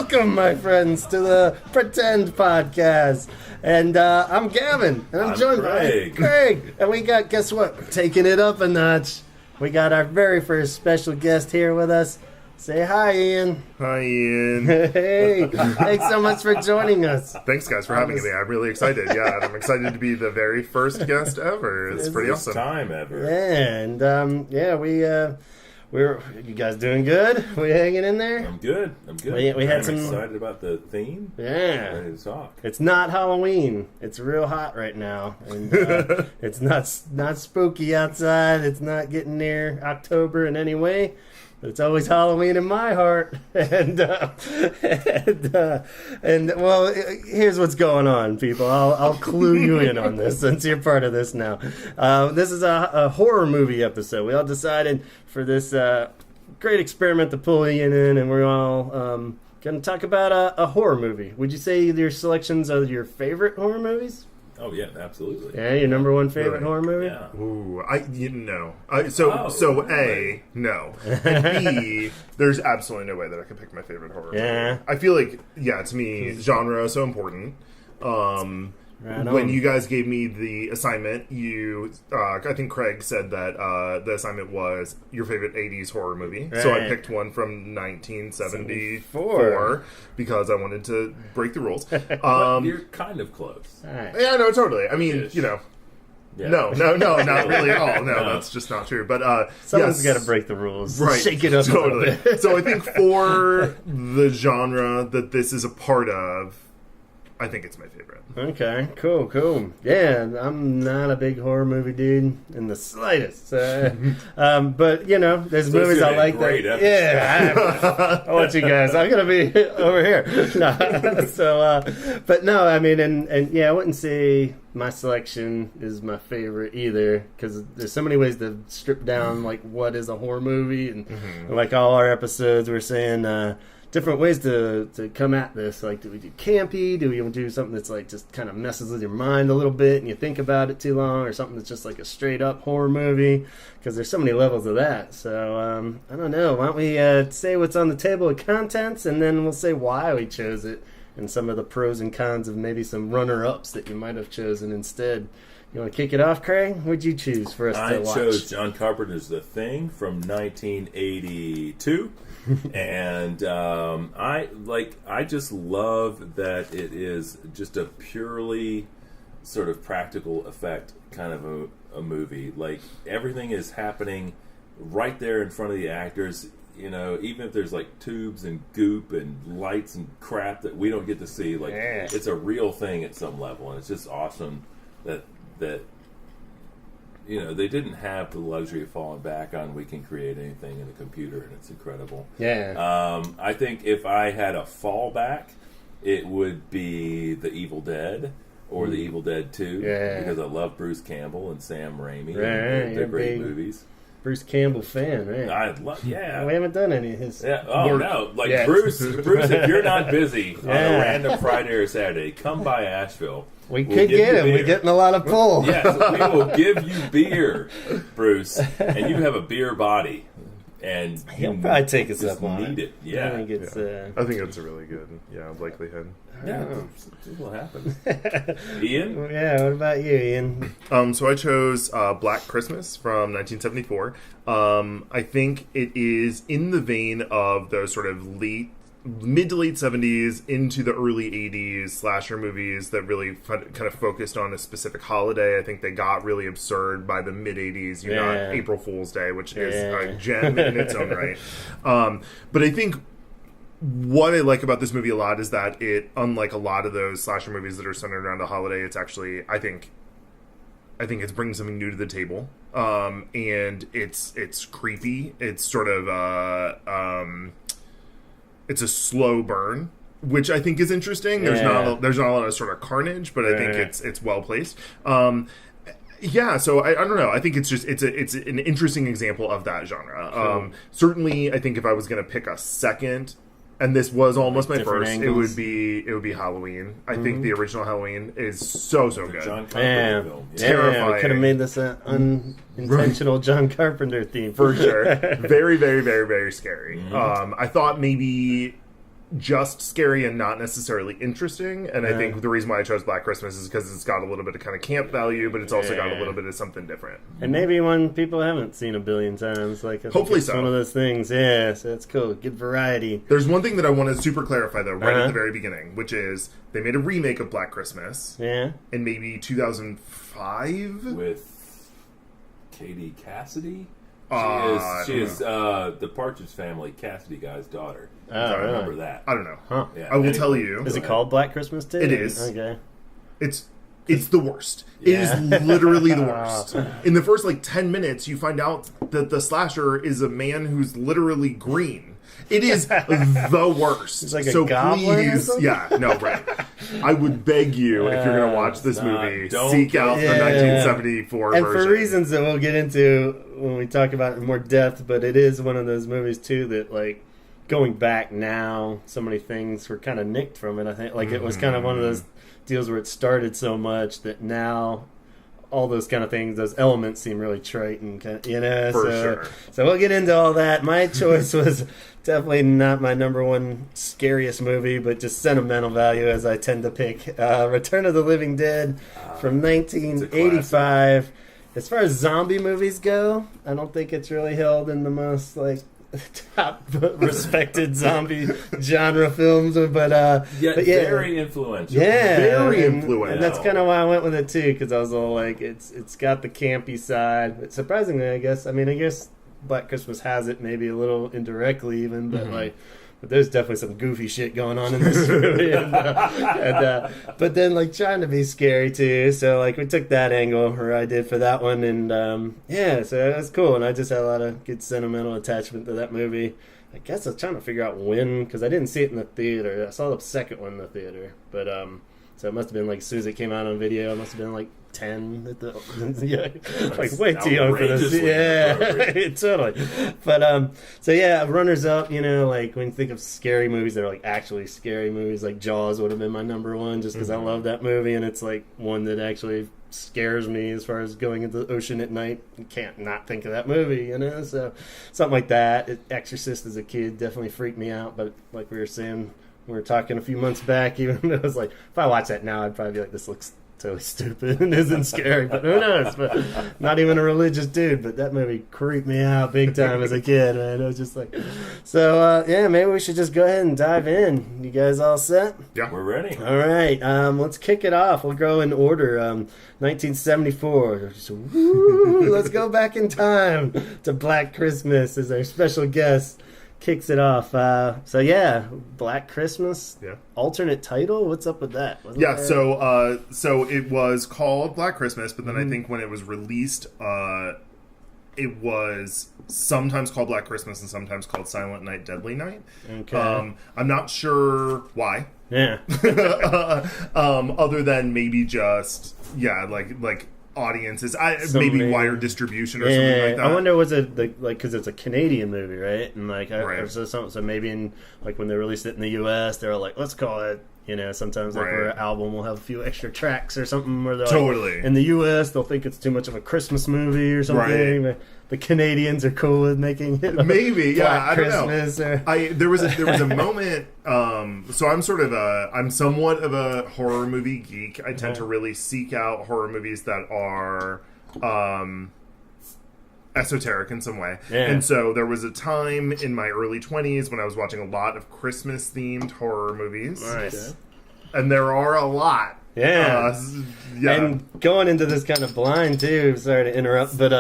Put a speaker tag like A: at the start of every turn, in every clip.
A: Welcome, my friends, to the Pretend Podcast. And I'm Gavin, and I'm joined
B: Craig.
A: by Craig. And we got, guess what? Taking it up a notch. We got our very first special guest here with us. Say hi, Ian.
C: Hi, Ian.
A: Hey, thanks so much for joining us.
C: Thanks, guys, for having me. I'm really excited. Yeah, and I'm excited to be the very first guest ever. It's pretty awesome.
B: Time ever.
A: Yeah, and we're you guys doing good? We hanging in there?
B: I'm good.
A: We had
B: I'm excited about the theme.
A: Yeah.
B: Ready to talk.
A: It's not Halloween. It's real hot right now, and it's not spooky outside. It's not getting near October in any way. But it's always Halloween in my heart, and well, here's what's going on, people. I'll clue you in on this since you're part of this now. This is a horror movie episode. We all decided for this great experiment to pull Ian in, and we're all going to talk about a horror movie. Would you say your selections are your favorite horror movies?
B: Oh yeah, absolutely.
A: Yeah, your number one favorite
C: Really?
A: horror movie?
B: Yeah.
C: Ooh, no.
B: really?
C: A, no. And B, there's absolutely no way that I could pick my favorite horror
A: Yeah.
C: movie. I feel like, to me, genre is so important.
A: Right
C: When
A: on.
C: you guys gave me the assignment, I think Craig said that the assignment was your favorite 80s horror movie. So I
A: Right.
C: picked one from 1974 because I wanted to break the rules.
B: You're kind of close.
A: All right.
C: Yeah, no, totally. I mean,
B: Ish.
C: No,
B: Yeah.
C: not really at all. No,
B: No.
C: that's just not true. But
A: Someone's
C: yes,
A: got to break the rules.
C: right,
A: Shake it up a
C: totally.
A: little bit.
C: So I think for the genre that this is a part of, I think it's my favorite.
A: Okay, cool. Yeah, I'm not a big horror movie dude in the slightest. But, there's movies I like
B: great
A: that.
B: episode.
A: Yeah, I want you guys. I'm going to be over here. No, but no, I mean, and I wouldn't say my selection is my favorite either, because there's so many ways to strip down, like, what is a horror movie. And like all our episodes, we're saying... different ways to come at this. Like, do we do campy? Do we even do something that's like just kind of messes with your mind a little bit and you think about it too long, or something that's just like a straight up horror movie? Because there's so many levels of that. So I don't know. Why don't we say what's on the table of contents, and then we'll say why we chose it and some of the pros and cons of maybe some runner ups that you might have chosen instead. You want to kick it off, Craig? What'd you choose for us
B: I
A: to watch?
B: chose John Carpenter's The Thing from 1982. And I just love that it is just a purely sort of practical effect kind of a movie. Like, everything is happening right there in front of the actors. Even if there's like tubes and goop and lights and crap that we don't get to see, like it's a real thing at some level, and it's just awesome that they didn't have the luxury of falling back on we can create anything in a computer, and it's incredible.
A: Yeah.
B: I think if I had a fallback, it would be The Evil Dead or The Evil Dead 2, because I love Bruce Campbell and Sam Raimi.
A: Right,
B: They're great
A: big
B: movies.
A: Bruce Campbell fan, right?
B: I love, yeah.
A: We haven't done any of his.
B: Yeah. Oh
A: work
B: no! Like
A: yet.
B: Bruce, if you're not busy on a
A: Yeah.
B: random Friday or Saturday, come by Asheville.
A: We
B: We'll
A: could
B: give
A: get
B: you
A: him.
B: beer.
A: We're getting a lot of pull.
B: Yes, we will give you beer, Bruce, and you have a beer body, and
A: He'll
B: you
A: probably take us
B: just
A: up on
B: need it. Yeah,
A: I think it's.
C: I think that's a really good likelihood.
B: yeah, this will happen. Ian,
A: Yeah, what about you, Ian?
C: So I chose Black Christmas from 1974. I think it is in the vein of those sort of mid to late 70s into the early 80s slasher movies that really kind of focused on a specific holiday. I think they got really absurd by the mid 80s. You got April Fool's Day, which is a gem in its own right. But I think what I like about this movie a lot is that it, unlike a lot of those slasher movies that are centered around a holiday, it's actually, I think it's bringing something new to the table. And it's creepy. It's sort of it's a slow burn, which I think is interesting. There's not a lot of sort of carnage, but I think it's well placed. So I don't know. I think it's an interesting example of that genre. Certainly, I think if I was going to pick a second, and this was almost my first,
A: angles.
C: it would be Halloween. I think the original Halloween is so good.
B: John Carpenter film. Yeah.
C: Terrifying.
A: We could have made this an unintentional John Carpenter theme
C: For sure. Very, very, very, very scary.
A: Mm-hmm.
C: I thought maybe just scary and not necessarily interesting. And I think the reason why I chose Black Christmas is because it's got a little bit of kind of camp value, but it's also got a little bit of something different.
A: And maybe one people haven't seen a billion times. Like,
C: hopefully
A: it's
C: so.
A: one of those things. Yeah, so it's cool. Good variety.
C: There's one thing that I want to super clarify, though, right at the very beginning, which is they made a remake of Black Christmas
A: Yeah.
C: in maybe 2005?
B: With Katie Cassidy. She is the Partridge Family, Cassidy guy's daughter.
A: Oh,
B: I
A: really?
B: remember that.
C: I don't know.
A: Huh.
B: Yeah,
C: I will
B: anyway.
C: tell you.
A: Is it called Black Christmas too?
C: It is.
A: Okay.
C: It's the worst. It is literally the worst. In the first 10 minutes, you find out that the slasher is a man who's literally green. It is the worst.
A: It's like a goblin or something?
C: Yeah, no, right. I would beg you, if you're going to watch this movie,
B: don't
C: seek out the 1974
A: And
C: version.
A: for reasons that we'll get into when we talk about it in more depth, but it is one of those movies too that going back now, so many things were kind of nicked from it. I think it was kind of one of those deals where it started so much that now all those kind of things, those elements seem really trite and kind of,
C: For sure.
A: So we'll get into all that. My choice was definitely not my number one scariest movie, but just sentimental value as I tend to pick. Return of the Living Dead from 1985. As far as zombie movies go, I don't think it's really held in the most top respected zombie genre films, but yeah,
B: very influential.
A: Yeah,
C: Very
A: and
C: influential.
A: that's kind of why I went with it too, because I was all it's got the campy side. But surprisingly, I guess Black Christmas has it maybe a little indirectly even, but but there's definitely some goofy shit going on in this movie, but then trying to be scary too. So we took that angle, or I did for that one, and so that was cool. And I just had a lot of good sentimental attachment to that movie. I guess I was trying to figure out when, because I didn't see it in the theater. I saw the second one in the theater, but so it must have been as soon as it came out on video. It must have been 10 at the way too young for this. Yeah, totally. But so yeah, runners up. When you think of scary movies that are actually scary movies, Jaws would have been my number one, just because I love that movie, and it's one that actually scares me as far as going into the ocean at night. You can't not think of that movie, so something like that. Exorcist as a kid definitely freaked me out, but like we were saying, we were talking a few months back, even it was if I watch that now, I'd probably be this looks totally stupid and isn't scary, but who knows? But not even a religious dude, but that movie creeped me out big time as a kid, man. It was just so yeah, maybe we should just go ahead and dive in. You guys all set?
C: Yeah,
B: We're ready.
A: All right, let's kick it off. We'll go in order. 1974. Let's go back in time to Black Christmas as our special guest kicks it off. So yeah, Black Christmas.
C: Yeah.
A: Alternate title. What's up with that? Wasn't
C: Yeah,
A: there-
C: so it was called Black Christmas, but then I think when it was released, it was sometimes called Black Christmas and sometimes called Silent Night, Deadly Night.
A: Okay.
C: I'm not sure why.
A: Yeah.
C: Other than maybe just like audiences, maybe wider distribution or something like that.
A: I wonder, was it because it's a Canadian movie, right? And
C: Right.
A: so maybe in when they released it in the U.S., they were let's call it. Sometimes where an album will have a few extra tracks or something. Where they're
C: Totally.
A: in the U.S., they'll think it's too much of a Christmas movie or something.
C: Right.
A: The Canadians are cool with making it
C: Maybe, yeah,
A: Black
C: I don't
A: Christmas
C: know.
A: or...
C: There was a moment. So I'm somewhat of a horror movie geek. I tend to really seek out horror movies that are esoteric in some way.
A: Yeah.
C: And so there was a time in my early 20s when I was watching a lot of Christmas themed horror movies.
A: Nice.
C: And there are a lot.
A: Yeah.
C: Yeah.
A: And going into this kind of blind too, sorry to interrupt, but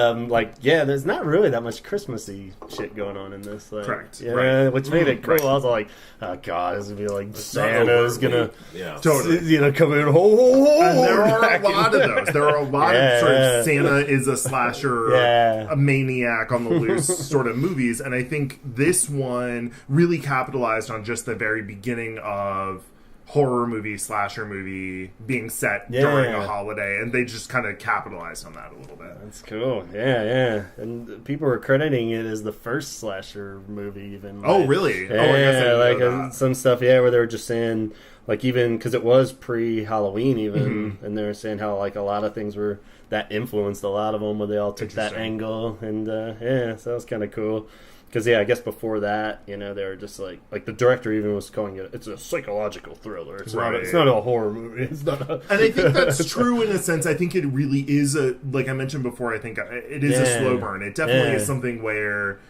A: there's not really that much Christmassy shit going on in this.
C: Correct.
A: Yeah,
C: Right.
A: which made it cool.
C: Right.
A: I was oh god, this would be
B: It's not
A: Santa's
B: overtly-
A: gonna
B: Yeah.
C: Totally.
A: come in, ho,
C: And there are a lot of those. There are a lot of sort
A: Yeah.
C: of Santa is a slasher,
A: Yeah.
C: a maniac on the loose sort of movies. And I think this one really capitalized on just the very beginning of horror movie, slasher movie being set during a holiday. And they just kind of capitalized on that a little bit.
A: That's cool. Yeah. And people were crediting it as the first slasher movie even.
C: Oh, really?
A: Yeah,
C: Oh, I guess I didn't know that.
A: some stuff, where they were just saying, even, because it was pre-Halloween even, and they were saying how, a lot of things were, that influenced a lot of them, where they all took that
C: Interesting.
A: angle, and, so that was kind of cool. Because I guess before that, they were just like the director even was calling it. It's a psychological thriller. It's not. It's not a horror movie. It's not.
C: And I think that's true in a sense. I think it really is like I mentioned before. I think it is a slow burn. It definitely is something where,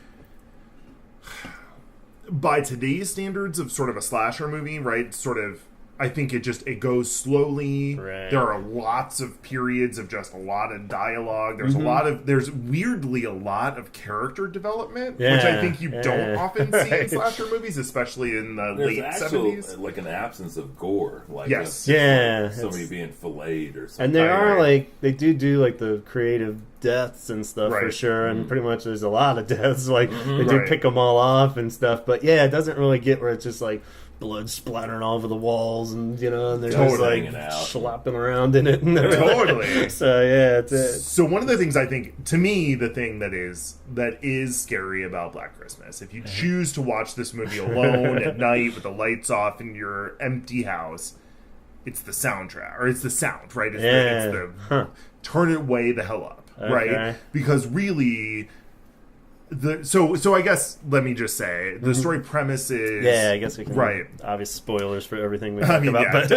C: by today's standards of sort of a slasher movie, right? Sort of. I think it goes slowly.
A: Right.
C: There are lots of periods of just a lot of dialogue. There's weirdly a lot of character development, which I think you don't often see in slasher movies, especially in the late 70s.
B: Like an absence of gore. Like somebody being filleted or something.
A: And they are they do like the creative deaths and stuff for sure, and pretty much there's a lot of deaths. Like they do pick them all off and stuff, but it doesn't really get where it's just like blood splattering all over the walls, and and they're just like slapping around in it. And
C: totally.
A: So
C: So one of the things I think, to me, the thing that is scary about Black Christmas, if you choose to watch this movie alone at night with the lights off in your empty house, it's the soundtrack, or it's the sound, right? It's the turn it way the hell up, right? Because really. So I guess let me just say the story premise is
A: I guess we can obvious spoilers for everything we talk about, but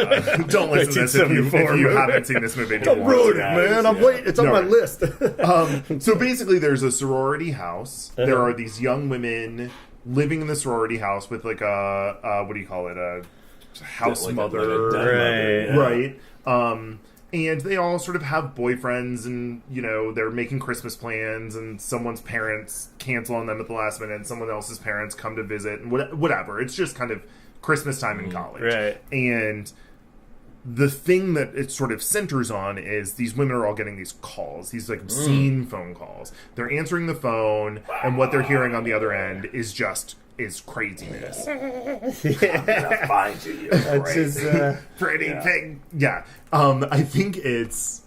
C: don't listen to this if you haven't seen this movie.
A: Don't ruin it, man. I'm waiting. It's on my list.
C: So basically, there's a sorority house. There are these young women living in the sorority house with like a what do you call it? A house mother, right? And they all sort of have boyfriends, and, they're making Christmas plans, and someone's parents cancel on them at the last minute, and someone else's parents come to visit, and whatever. It's just kind of Christmas time in college.
A: Right.
C: And the thing that it sort of centers on is these women are all getting these calls, these, like, obscene phone calls. They're answering the phone, and what they're hearing on the other end is craziness.
B: I'm gonna find you, crazy.
C: Pretty pig. Yeah. I think it's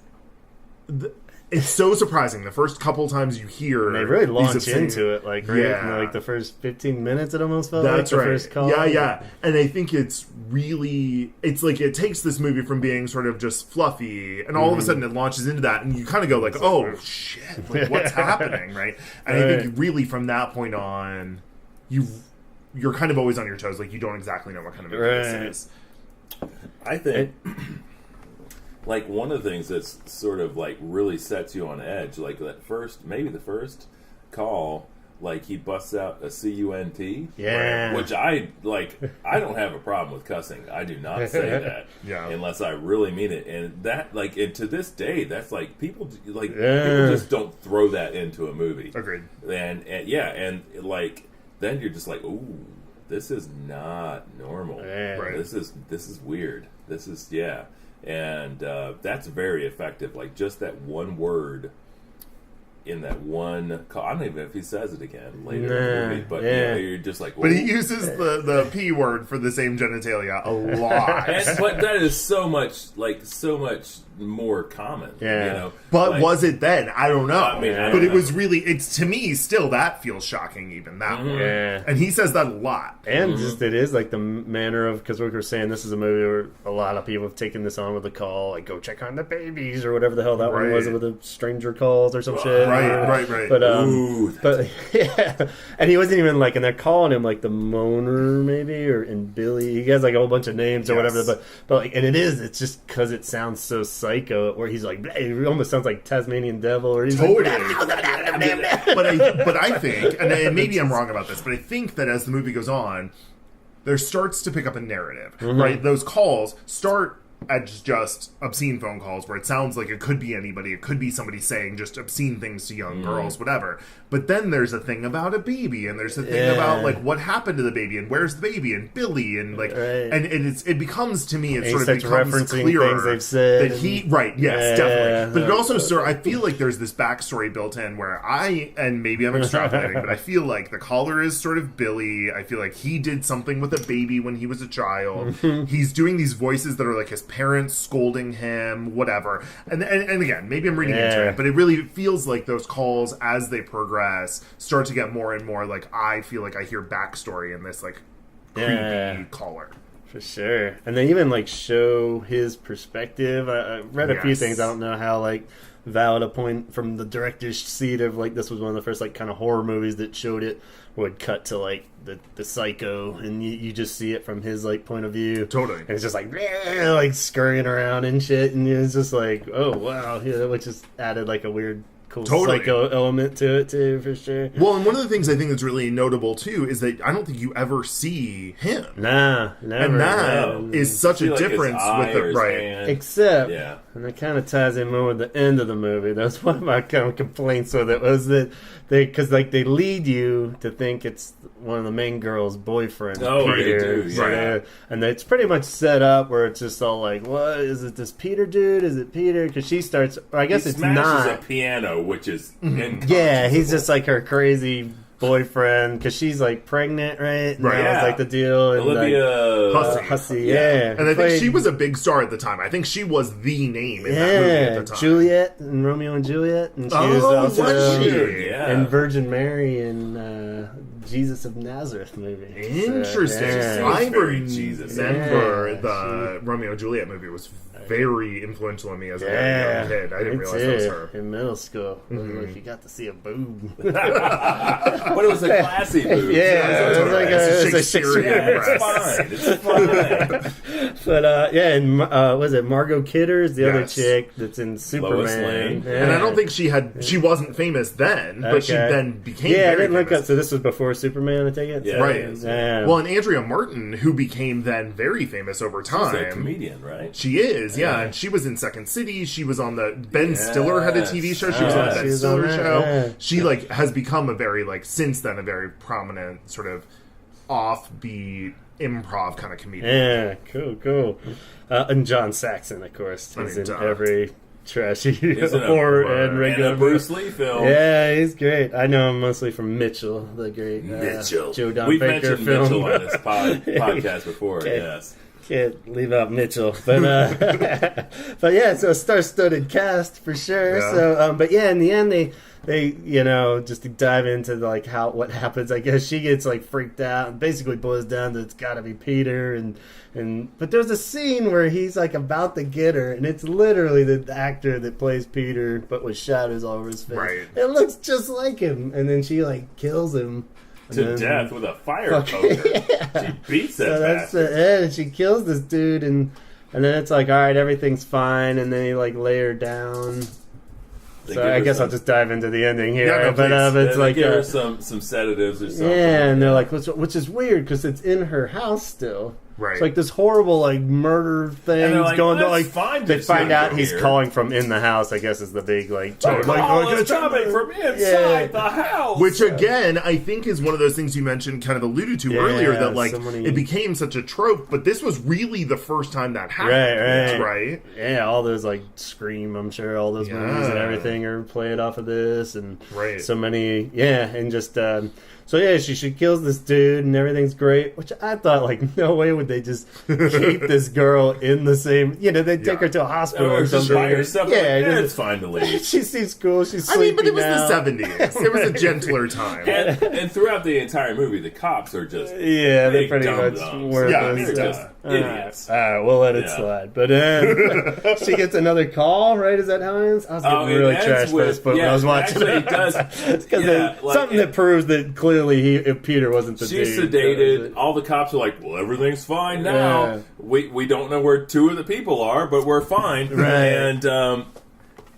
C: so surprising. The first couple times you hear,
A: they really launch into it, in the first 15 minutes. It almost felt
C: that's
A: like the
C: right.
A: first call.
C: Yeah. And I think it's like it takes this movie from being sort of just fluffy, and all of a sudden it launches into that, and you kind of go like, oh shit, like, what's happening, right? And I think really from that point on, you're kind of always on your toes, like you don't exactly know what kind of movie this is.
B: I think like one of the things that's sort of like really sets you on edge, like the first call, like he busts out a CUNT, which I don't have a problem with cussing. I do not say that unless I really mean it, and that and to this day, that's like people people just don't throw that into a movie.
C: Agreed.
B: And like then you're just like, ooh, this is not normal.
C: Right.
B: This is weird. This is and that's very effective. Like just that one word in that one call. I don't even know if he says it again later in the movie, but you're just like, ooh.
C: But he uses the P word for the same genitalia a lot.
B: But that is so much more common.
C: But was it then? I don't know.
B: I mean,
C: but it was really, it's to me still that feels shocking even that way. And he says that a lot.
A: And just it is like the manner of, because we were saying this is a movie where a lot of people have taken this on with a call, like go check on the babies or whatever the hell that one was, with the stranger calls or some shit.
C: Right.
A: But and he wasn't even like, and they're calling him like the Moaner maybe, or in Billy. He has like a whole bunch of names or whatever. But like, and it's just because it sounds so psycho, where he's like, it almost sounds like Tasmanian Devil, or he's
C: totally. But I think, and maybe I'm wrong about this, but I think that as the movie goes on, there starts to pick up a narrative, right? Those calls start as just obscene phone calls where it sounds like it could be anybody. It could be somebody saying just obscene things to young girls, whatever. But then there's a thing about a baby, and there's a thing about like what happened to the baby, and where's the baby, and Billy, and like, and it becomes to me, it sort of becomes clearer
A: things said
C: that he, definitely. But it also, I feel like there's this backstory built in where and maybe I'm extrapolating, but I feel like the caller is sort of Billy. I feel like he did something with a baby when he was a child. He's doing these voices that are like his parents scolding him, whatever. And again, maybe I'm reading into it, but it really feels like those calls as they progress start to get more and more like, I feel like I hear backstory in this like creepy caller.
A: For sure. And they even like show his perspective. I read a few things. I don't know how like valid a point from the director's seat of like this was one of the first like kind of horror movies that showed it would cut to like the psycho, and you just see it from his like point of view.
C: Totally.
A: And it's just like scurrying around and shit, and it's just like, oh wow, yeah, which just added like a weird cool psycho element to it too, for sure.
C: Well, and one of the things I think that's really notable too is that I don't think you ever see him.
A: Nah, never.
C: And that is such a difference with the
B: hand.
A: Except, and it kind of ties in more with the end of the movie. That's one of my kind of complaints with it, was that because like they lead you to think it's one of the main girl's boyfriend.
B: Oh,
A: Peter.
B: they do, yeah.
A: And it's pretty much set up where it's just all like, what is it? This Peter dude? Is it Peter? Because she starts. Or I guess
B: he
A: it's
B: smashes
A: not.
B: a piano, which is
A: Yeah, he's just like her crazy boyfriend because she's like pregnant, right? And
C: Right.
A: that was like the deal. And,
B: Olivia
A: Hussey, yeah.
C: And I think she was a big star at the time. I think she was the name in that movie at the time.
A: Juliet and Romeo and Juliet, and she was also
C: was she?
A: and Virgin Mary in Jesus of Nazareth movie.
C: Interesting.
A: So,
C: I
B: very Jesus.
C: remember the Romeo and Juliet movie was very influential on me as a young kid. I didn't realize that was her.
A: In middle school. Like, you got to see a boob.
B: But it was a classy boob.
A: It was like a
C: Shakespearean
B: It's fine.
A: But and was it Margot Kidder is the other
C: Yes.
A: chick that's in Superman?
B: Lois Lane.
A: Yeah.
C: And I don't think she wasn't famous then, but she then became
A: I
C: very
A: didn't look
C: famous.
A: up. So this was before Superman, I take it?
B: Yeah.
C: Right.
A: Yeah.
C: Well, and Andrea Martin, who became then very famous over time.
B: She's a comedian, right?
C: She is, yeah. And she was in Second City. She was on the Ben Stiller had a TV show. She was on the Ben Stiller show.
A: Yeah.
C: She like has become a very since then a very prominent sort of offbeat improv kind of comedian.
A: Yeah, cool. And John Saxon, of course, is in every trashy horror and regular
B: and a Bruce Lee film.
A: Yeah, he's great. I know him mostly from Mitchell, the great
B: Mitchell.
A: Joe Don
B: We've
A: Baker
B: mentioned
A: film.
B: Mitchell on this podcast before.
A: Okay.
B: Yes.
A: Can't leave out Mitchell, but but yeah, so a star-studded cast for sure.
C: Yeah.
A: So, but yeah, in the end, they just to dive into like what happens. I guess she gets like freaked out and basically boils down to it's got to be Peter and but there's a scene where he's like about to get her, and it's literally the actor that plays Peter, but with shadows all over his face.
C: Right.
A: It looks just like him, and then she like kills him.
B: To death with a fire poker. She beats that
A: So that's the end. She kills this dude, and then it's like, all right, everything's fine, and then he like lay her down. So I guess I'll just dive into the ending here.
C: Yeah, no,
A: but it's like
B: give her some sedatives or something.
A: yeah, and they're like, which is weird because it's in her house still.
C: Right.
A: It's like this horrible like murder thing
B: like,
A: going on.
B: let's
A: Like
B: find
A: they
B: this
A: find out
B: young
A: he's
B: here.
A: calling from in the house. I guess is the big like.
B: It's coming from inside the house.
C: Which again, I think is one of those things you mentioned, kind of alluded to earlier, that like it became such a trope, but this was really the first time that happened, right?
A: Yeah, all those like Scream, I'm sure all those movies and everything are played off of this, and so many, and just. So yeah, she kills this dude and everything's great, which I thought like no way would they just keep this girl in the same, they take her to a hospital or something.
B: By herself, it's fine to leave.
A: She seems cool, she's sleepy
C: but it was
A: now.
C: the 70s. It was a gentler time.
B: And throughout the entire movie, the cops are just
A: they're pretty much
B: dum-dums.
A: worthless.
B: They're just idiots.
A: All right, we'll let it slide. But she gets another call, right? Is that how it ends? I was getting really trashed by this book when I was watching
B: actually,
A: it.
B: It does.
A: Something that proves that clearly if Peter wasn't the
B: she's
A: dude.
B: Sedated. All the cops are like, well, everything's fine now.
A: Yeah.
B: We don't know where two of the people are, but we're fine.
A: Right.
B: And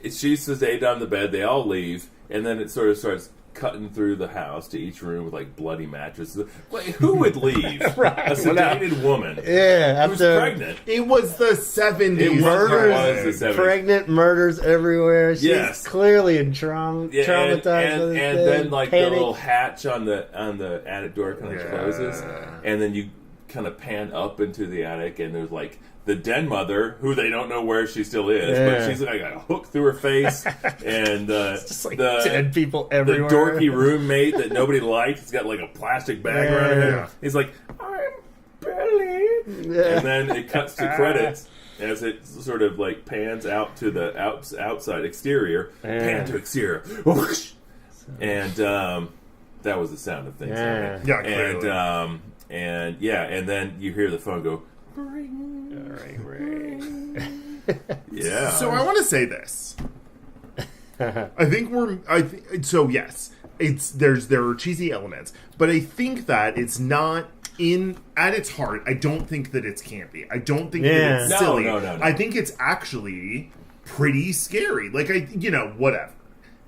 B: she's sedated on the bed. They all leave. And then it sort of starts cutting through the house to each room with like bloody mattresses. Like, who would leave a sedated woman who's pregnant?
C: It was the 70s.
B: It was the 70s.
A: Pregnant, murders everywhere. She's clearly in traumatized.
B: And then like the little hatch on the attic door kind of closes, and then you kind of pan up into the attic, and there's like the den mother, who they don't know where she still is, but she's like a hook through her face, and
A: just like
B: the
A: dead people everywhere.
B: The dorky roommate that nobody likes, he's got like a plastic bag around him. He's like, I'm Billy, and then it cuts to credits as it sort of like pans out to the outside exterior, pan to exterior, whoosh, and that was the sound of things.
C: Clearly.
B: And then you hear the phone go.
A: Ring.
B: Yeah.
C: So I want to say this. So yes, there are cheesy elements, but I think that it's not at its heart. I don't think that it's campy. I don't think that it's silly.
B: No.
C: I think it's actually pretty scary. Like whatever.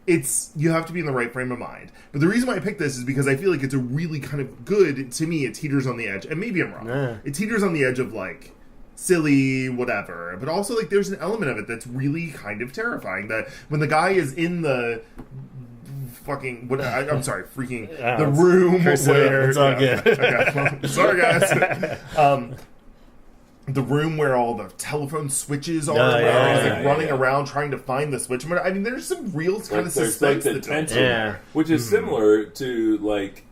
C: You have to be in the right frame of mind. But the reason why I picked this is because I feel like it's a really kind of good, to me, it teeters on the edge, and maybe I'm wrong.
A: Yeah.
C: It teeters on the edge of like silly, whatever. But also like there's an element of it that's really kind of terrifying. That when the guy is in the fucking the room where
A: it's all good.
C: Okay, well, sorry guys. The room where all the telephone switches are running around trying to find the switch. I mean, there's some real kind of suspense
B: the tension, which is similar to like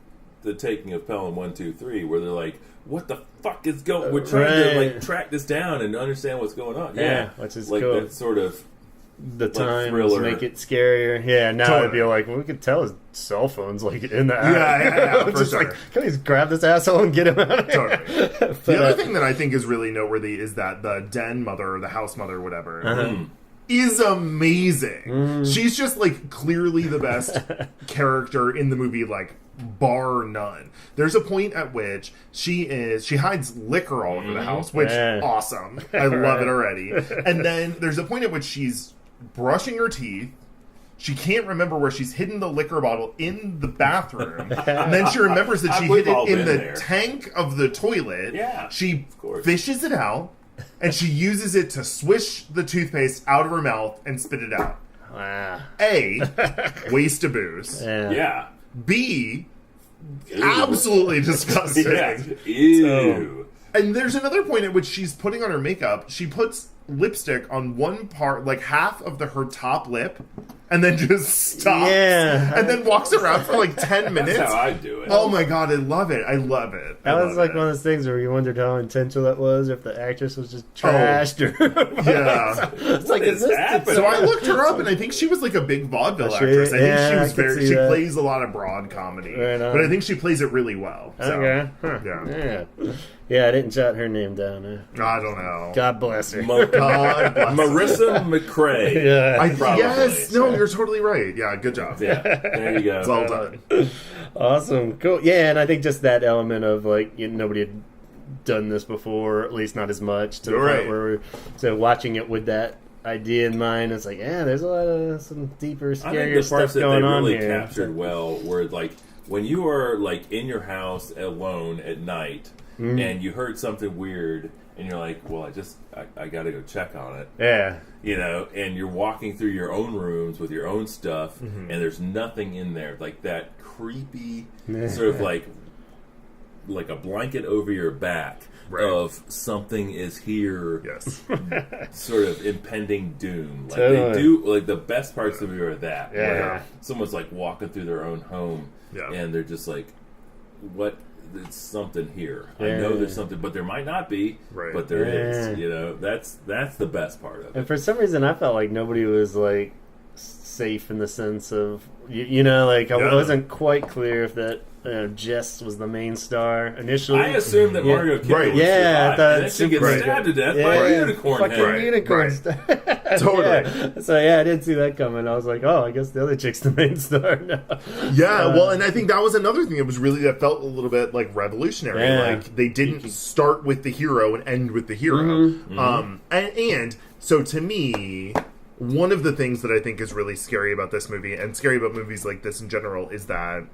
B: the taking of Pelham 1, 2, 3, where they're like, "What the fuck is going?" We're trying to like track this down and understand what's going on. Yeah,
A: which is
B: like
A: cool.
B: that sort of
A: the time to make it scarier. Yeah, now it'd be like, we could tell his cell phone's like in the
C: for
A: just
C: sure.
A: Like, can we just grab this asshole and get him out of here?
C: Totally. The other thing that I think is really noteworthy is that the den mother, or the house mother, whatever, is amazing. She's just like clearly the best character in the movie, like bar none. There's a point at which she hides liquor all over the house, which awesome. I love it already. And then there's a point at which she's brushing her teeth. She can't remember where she's hidden the liquor bottle in the bathroom. And then she remembers that she hid it in the tank of the toilet.
B: Yeah,
C: she fishes it out, and she uses it to swish the toothpaste out of her mouth and spit it out.
A: Wow.
C: A, waste of booze.
B: Yeah.
C: B, absolutely disgusting.
B: Yeah. Ew.
C: And there's another point at which she's putting on her makeup. She puts lipstick on one part, like half of her top lip, and then just stops. Yeah. And then walks around for like 10 minutes.
B: That's how I do it.
C: Oh my god, I love it. I love it.
A: That was like one of those things where you wondered how intentional that was, if the actress was just trashed or...
C: Yeah.
A: It's like, is this happening?
C: So I looked her up, and I think she was like a big vaudeville actress. I think she was she plays a lot of broad comedy. Right, but I think she plays it really well. So,
A: okay. Huh. Yeah, I didn't jot her name down.
C: I don't know.
A: God bless her.
C: God bless
B: Marissa McCrae.
C: Yes. No, you're totally right. Yeah, good job.
B: Yeah, there you go.
C: It's all done.
A: Awesome. Cool. Yeah, and I think just that element of like nobody had done this before, at least not as much, to the point where so watching it with that idea in mind, it's like, there's a lot of some deeper, scarier stuff going on here.
B: I think the parts that they really captured well were like when you are like in your house alone at night and you heard something weird and you're like, well, I got to go check on it.
A: Yeah.
B: And you're walking through your own rooms with your own stuff and there's nothing in there. Like that creepy sort of like a blanket over your back of something is here.
C: Yes.
B: Sort of impending doom. Like
A: Totally.
B: they do, like the best parts of the movie are that.
A: Yeah.
B: Where someone's like walking through their own home and they're just like, what? There's something here. I know there's something, but there might not be.
C: Right.
B: But there is. You know, that's the best part of it.
A: And for some reason, I felt like nobody was like safe in the sense of like I wasn't quite clear if that Jess was the main star initially.
B: I assumed that Margot Kidder would survive, and then she gets stabbed to death by a unicorn
A: fucking
B: head.
A: unicorn
C: Totally.
A: So I didn't see that coming. I was like, I guess the other chick's the main star now.
C: Well, and I think that was another thing that felt a little bit like revolutionary. Like they didn't start with the hero and end with the hero. And so to me, one of the things that I think is really scary about this movie, and scary about movies like this in general, is that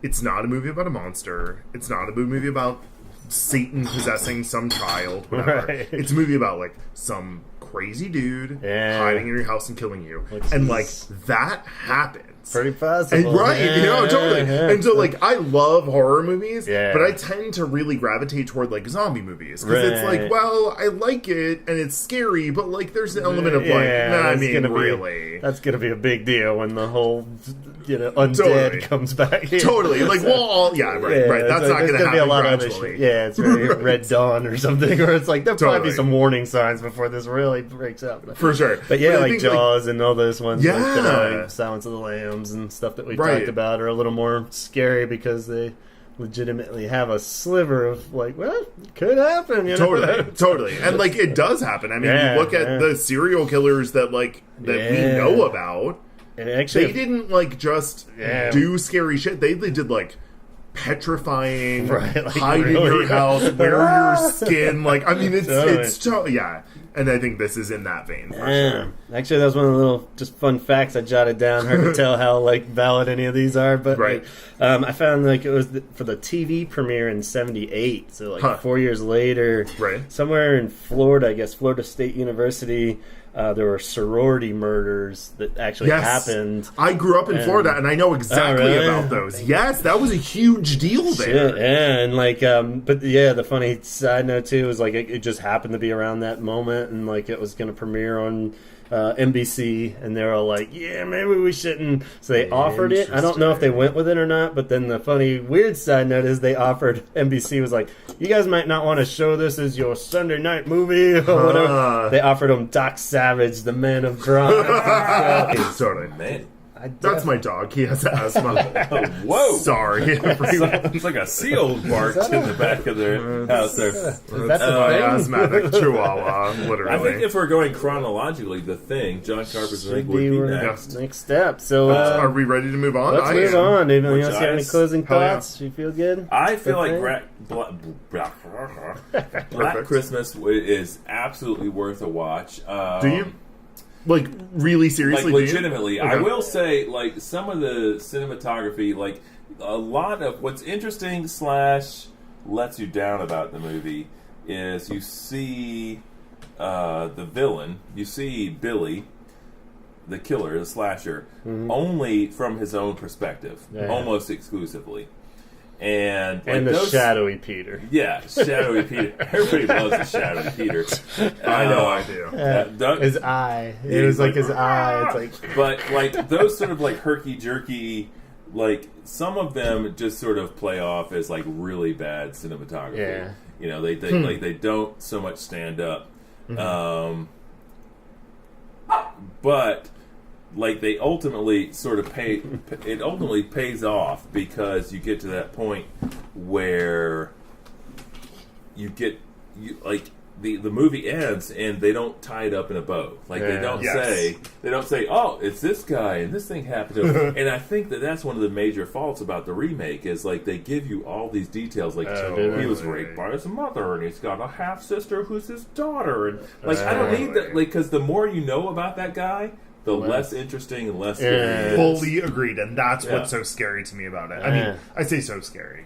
C: it's not a movie about a monster. It's not a movie about Satan possessing some child, whatever. Right. It's a movie about like some crazy dude hiding in your house and killing you. And like that happens.
A: Pretty possible.
C: And, totally. And so like I love horror movies, but I tend to really gravitate toward like zombie movies. Because it's like, well, I like it and it's scary, but like there's an element of like, really.
A: That's going to be a big deal when the whole undead comes back.
C: Totally. Like, well, right. That's not going to happen
A: be a lot
C: gradually.
A: Of it's very Red Dawn or something, where it's like, there'll probably be some warning signs before this really breaks out.
C: For sure.
A: But like Jaws and all those ones, like Silence of the Lambs and stuff that we talked about are a little more scary because they legitimately have a sliver of like, well, it could happen.
C: Totally. And like it does happen. I mean, you look at the serial killers that we know about.
A: And actually,
C: they didn't like just
A: Yeah.
C: do scary shit. They did like petrifying,
A: Right, like,
C: hide in
A: really?
C: your house, wear your skin. Like, I mean, it's
A: Totally.
C: yeah. And I think this is in that vein for
A: Yeah.
C: sure.
A: Actually, that was one of the little just fun facts I jotted down. Hard to tell how like valid any of these are, but
C: Right.
A: I found like it was for the TV premiere in '78, so like 4 years later,
C: Right.
A: somewhere in Florida, I guess Florida State University. There were sorority murders that actually happened.
C: I grew up in Florida, and I know exactly
A: really?
C: about those. Yes, that was a huge deal there.
A: Shit, yeah, and like, but yeah, the funny side note too is like it just happened to be around that moment, and like it was going to premiere on NBC, and they were all like, "Yeah, maybe we shouldn't." So they offered it. I don't know if they went with it or not. But then the funny, weird side note is they offered. NBC was like, "You guys might not want to show this as your Sunday night movie or whatever." They offered him Doc Savage, the Man of Bronze.
C: Totally.
B: Man.
C: That's my dog. He has asthma.
B: Whoa!
C: Sorry.
B: It's like a seal barked in the back of their house there.
A: Is that the
C: My
A: thing?
C: asthmatic chihuahua, literally.
B: I think if we're going chronologically, The Thing, John Carpenter's The Thing would be next.
A: Next step. So
C: Are we ready to move on?
A: let's
C: I
A: move
C: am.
A: on. Anyone
B: Which
A: else have any
B: eyes?
A: closing
C: Hell yeah.
A: thoughts? You feel good?
B: I feel like
A: Okay.
B: Black
C: Perfect.
B: Christmas is absolutely worth a watch.
C: Do you? Like, really seriously?
B: Like
C: do you?
B: legitimately, I
C: Okay.
B: will say, like some of the cinematography, like a lot of what's interesting / lets you down about the movie is you see the villain, you see Billy, the killer, the slasher, only from his own perspective,
A: Yeah.
B: almost exclusively. And like
A: And the
B: those,
A: shadowy Peter.
B: yeah, shadowy Peter. Everybody loves the shadowy Peter.
C: I know I do.
A: His eye.
B: Yeah,
A: It was
B: he's
A: like
B: like,
A: his eye. It's like
B: But like those sort of like herky jerky, like some of them just sort of play off as like really bad cinematography.
A: Yeah.
B: You know, they like they don't so much stand up. But like they ultimately sort of it ultimately pays off because you get to that point where you like the movie ends and they don't tie it up in a bow. Like they
A: Yeah.
B: don't
C: Yes.
B: say, "Oh, it's this guy and this thing happened to him." And I think that's one of the major faults about the remake is like they give you all these details, like
A: do
B: he was
C: they?
B: raped by his mother and he's got a half sister who's his daughter, and like I don't need that, like because the more you know about that guy, the less interesting and less scary it is.
C: Fully agreed, and that's
B: Yeah.
C: what's so scary to me about it. I
A: Yeah.
C: mean, I say so scary.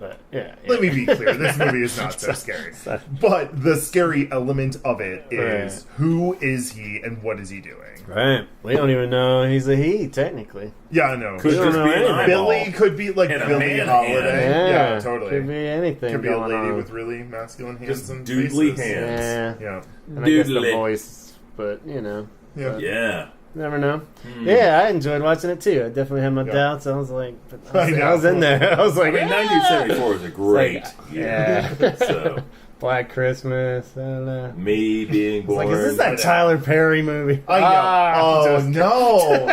A: but yeah.
C: Let me be clear, this movie is not so scary. But the scary element of it is who is he and what is he doing?
A: Right. We don't even know he's a he, technically.
C: Yeah, I know.
B: Could
A: don't
B: just
A: know
B: be an
A: anything.
B: eyeball.
C: Billy could be like
B: And a
C: Billie
B: man
C: Holiday.
B: hand.
C: Yeah, totally.
A: Could be anything.
C: Could be a
A: going
C: lady
A: on.
C: with really masculine hands
B: Just
C: and
B: doodly
C: faces.
B: hands.
A: Yeah.
C: Yeah.
A: And I guess the
B: Doodly.
A: voice, but you know.
C: Yeah.
B: Yeah.
A: Never know. Yeah, I enjoyed watching it too. I definitely had my
C: Yeah.
A: doubts. I was like, but
C: I know.
A: I was in there. I was
B: I
A: like,
B: mean, 1974 is a great year.
A: yeah.
B: So
A: Black Christmas. I don't know.
B: me being born.
A: Like, is this that Tyler Perry movie?
C: I know. Oh
A: just-
C: no.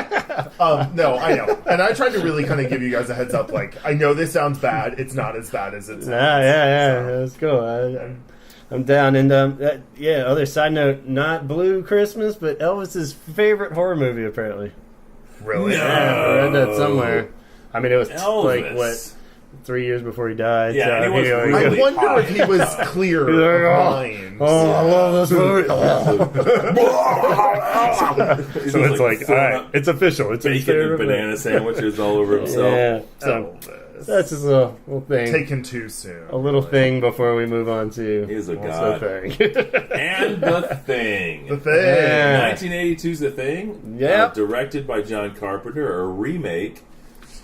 C: No, I know. And I tried to really kind of give you guys a heads up. Like, I know this sounds bad. It's not as bad as it sounds.
A: Yeah.
C: So.
A: That's cool. I'm down. And other side note, not Blue Christmas, but Elvis's favorite horror movie apparently.
C: Really?
B: No.
A: I read that somewhere. I mean, it was
B: Elvis.
A: like what 3 years before he died.
B: Yeah,
A: so
B: and he was
A: he-
B: really
C: I wonder
B: high.
C: if he was clear
A: He's like,
C: of lines.
A: Oh, I love this movie.
B: He's
A: So
B: just,
A: it's like, all
B: throwing
A: right,
B: up
A: it's official. It's his
B: bacon and
A: favorite
B: banana
A: movie.
B: sandwiches all over himself.
A: Yeah. So
C: Elvis.
A: that's just a little thing.
C: Taken too soon.
A: A little thing before we move on to
B: He's a
A: also
B: god.
A: thing.
B: And The Thing.
C: The thing.
A: Yeah.
B: 1982's The Thing.
A: Yep.
B: Directed by John Carpenter, a remake.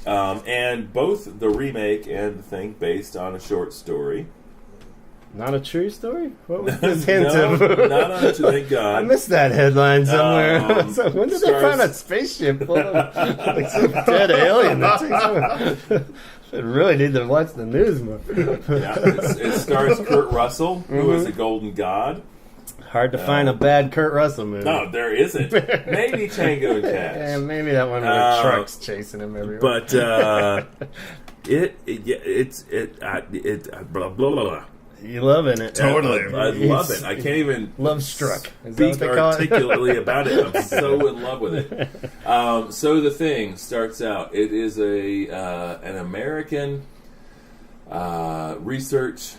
B: And both the remake and The Thing based on a short story.
A: Not a true story? What was this hint
B: No,
A: of?
B: not on it, thank God.
A: I missed that headline somewhere. So when did they
B: stars-
A: find a spaceship full of like some dead alien? I really need to watch the news more.
B: Yeah, it stars Kurt Russell, who is a golden god.
A: Hard to find a bad Kurt Russell movie.
B: No, there isn't. Maybe Tango and Cash.
A: Yeah, maybe that one with the trucks chasing him everywhere.
B: But blah blah blah.
A: You loving it?
C: Totally.
B: I love it. I can't even
A: Love struck. Is that
B: speak
A: what they call it?
B: articulately about it. I'm so in love with it. So The Thing starts out. It is an American research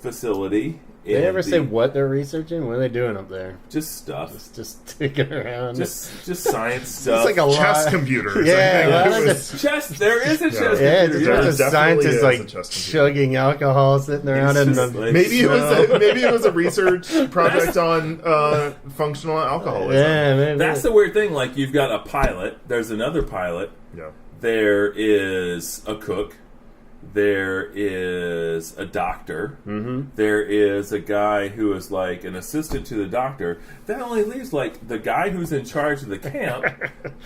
B: facility.
A: They ever say what they're researching? What are they doing up there?
B: Just stuff.
A: Just digging around.
B: Just science stuff.
A: It's like a
C: Chess
A: lot.
C: computers.
A: Yeah,
C: I
A: a
C: think
A: lot
C: it
A: of
C: was-
B: chess. There is a chess
A: Yeah,
B: computer.
A: it's
C: There
A: just
C: definitely
A: scientists
C: is
A: like
C: a chess computer.
A: chugging alcohol, sitting around in
B: just
A: the
B: like-
C: Maybe
A: snow.
C: it was a research project on functional alcoholism.
A: Yeah, maybe.
B: That's the weird thing. Like, you've got a pilot. There's another pilot.
C: Yeah.
B: There is a cook. There is a doctor.
A: Mm-hmm.
B: There is a guy who is like an assistant to the doctor. That only leaves like the guy who's in charge of the camp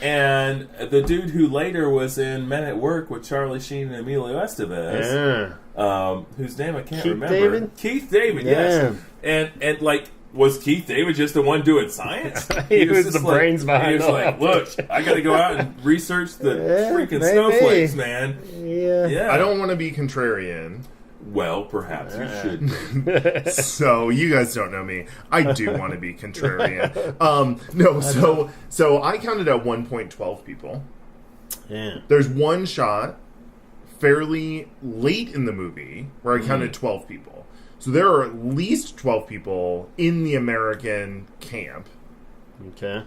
B: and the dude who later was in Men at Work with Charlie Sheen and Emilio Estevez.
A: Yeah.
B: Whose name I can't
A: Keith
B: remember.
A: David?
B: Keith David, yes. And like, was Keith David just the one doing science?
A: He was
B: just
A: the brains behind
B: He was
A: all
B: like,
A: that.
B: look, I got to go out and research the
A: Yeah,
B: freaking
A: maybe.
B: snowflakes, man.
A: Yeah.
B: Yeah.
C: I don't want to be contrarian.
B: Well, perhaps you should.
C: So you guys don't know me. I do want to be contrarian. No, so I counted at 1.12 people.
A: Yeah.
C: There's one shot fairly late in the movie where I counted 12 people. So there are at least 12 people in the American camp.
A: Okay.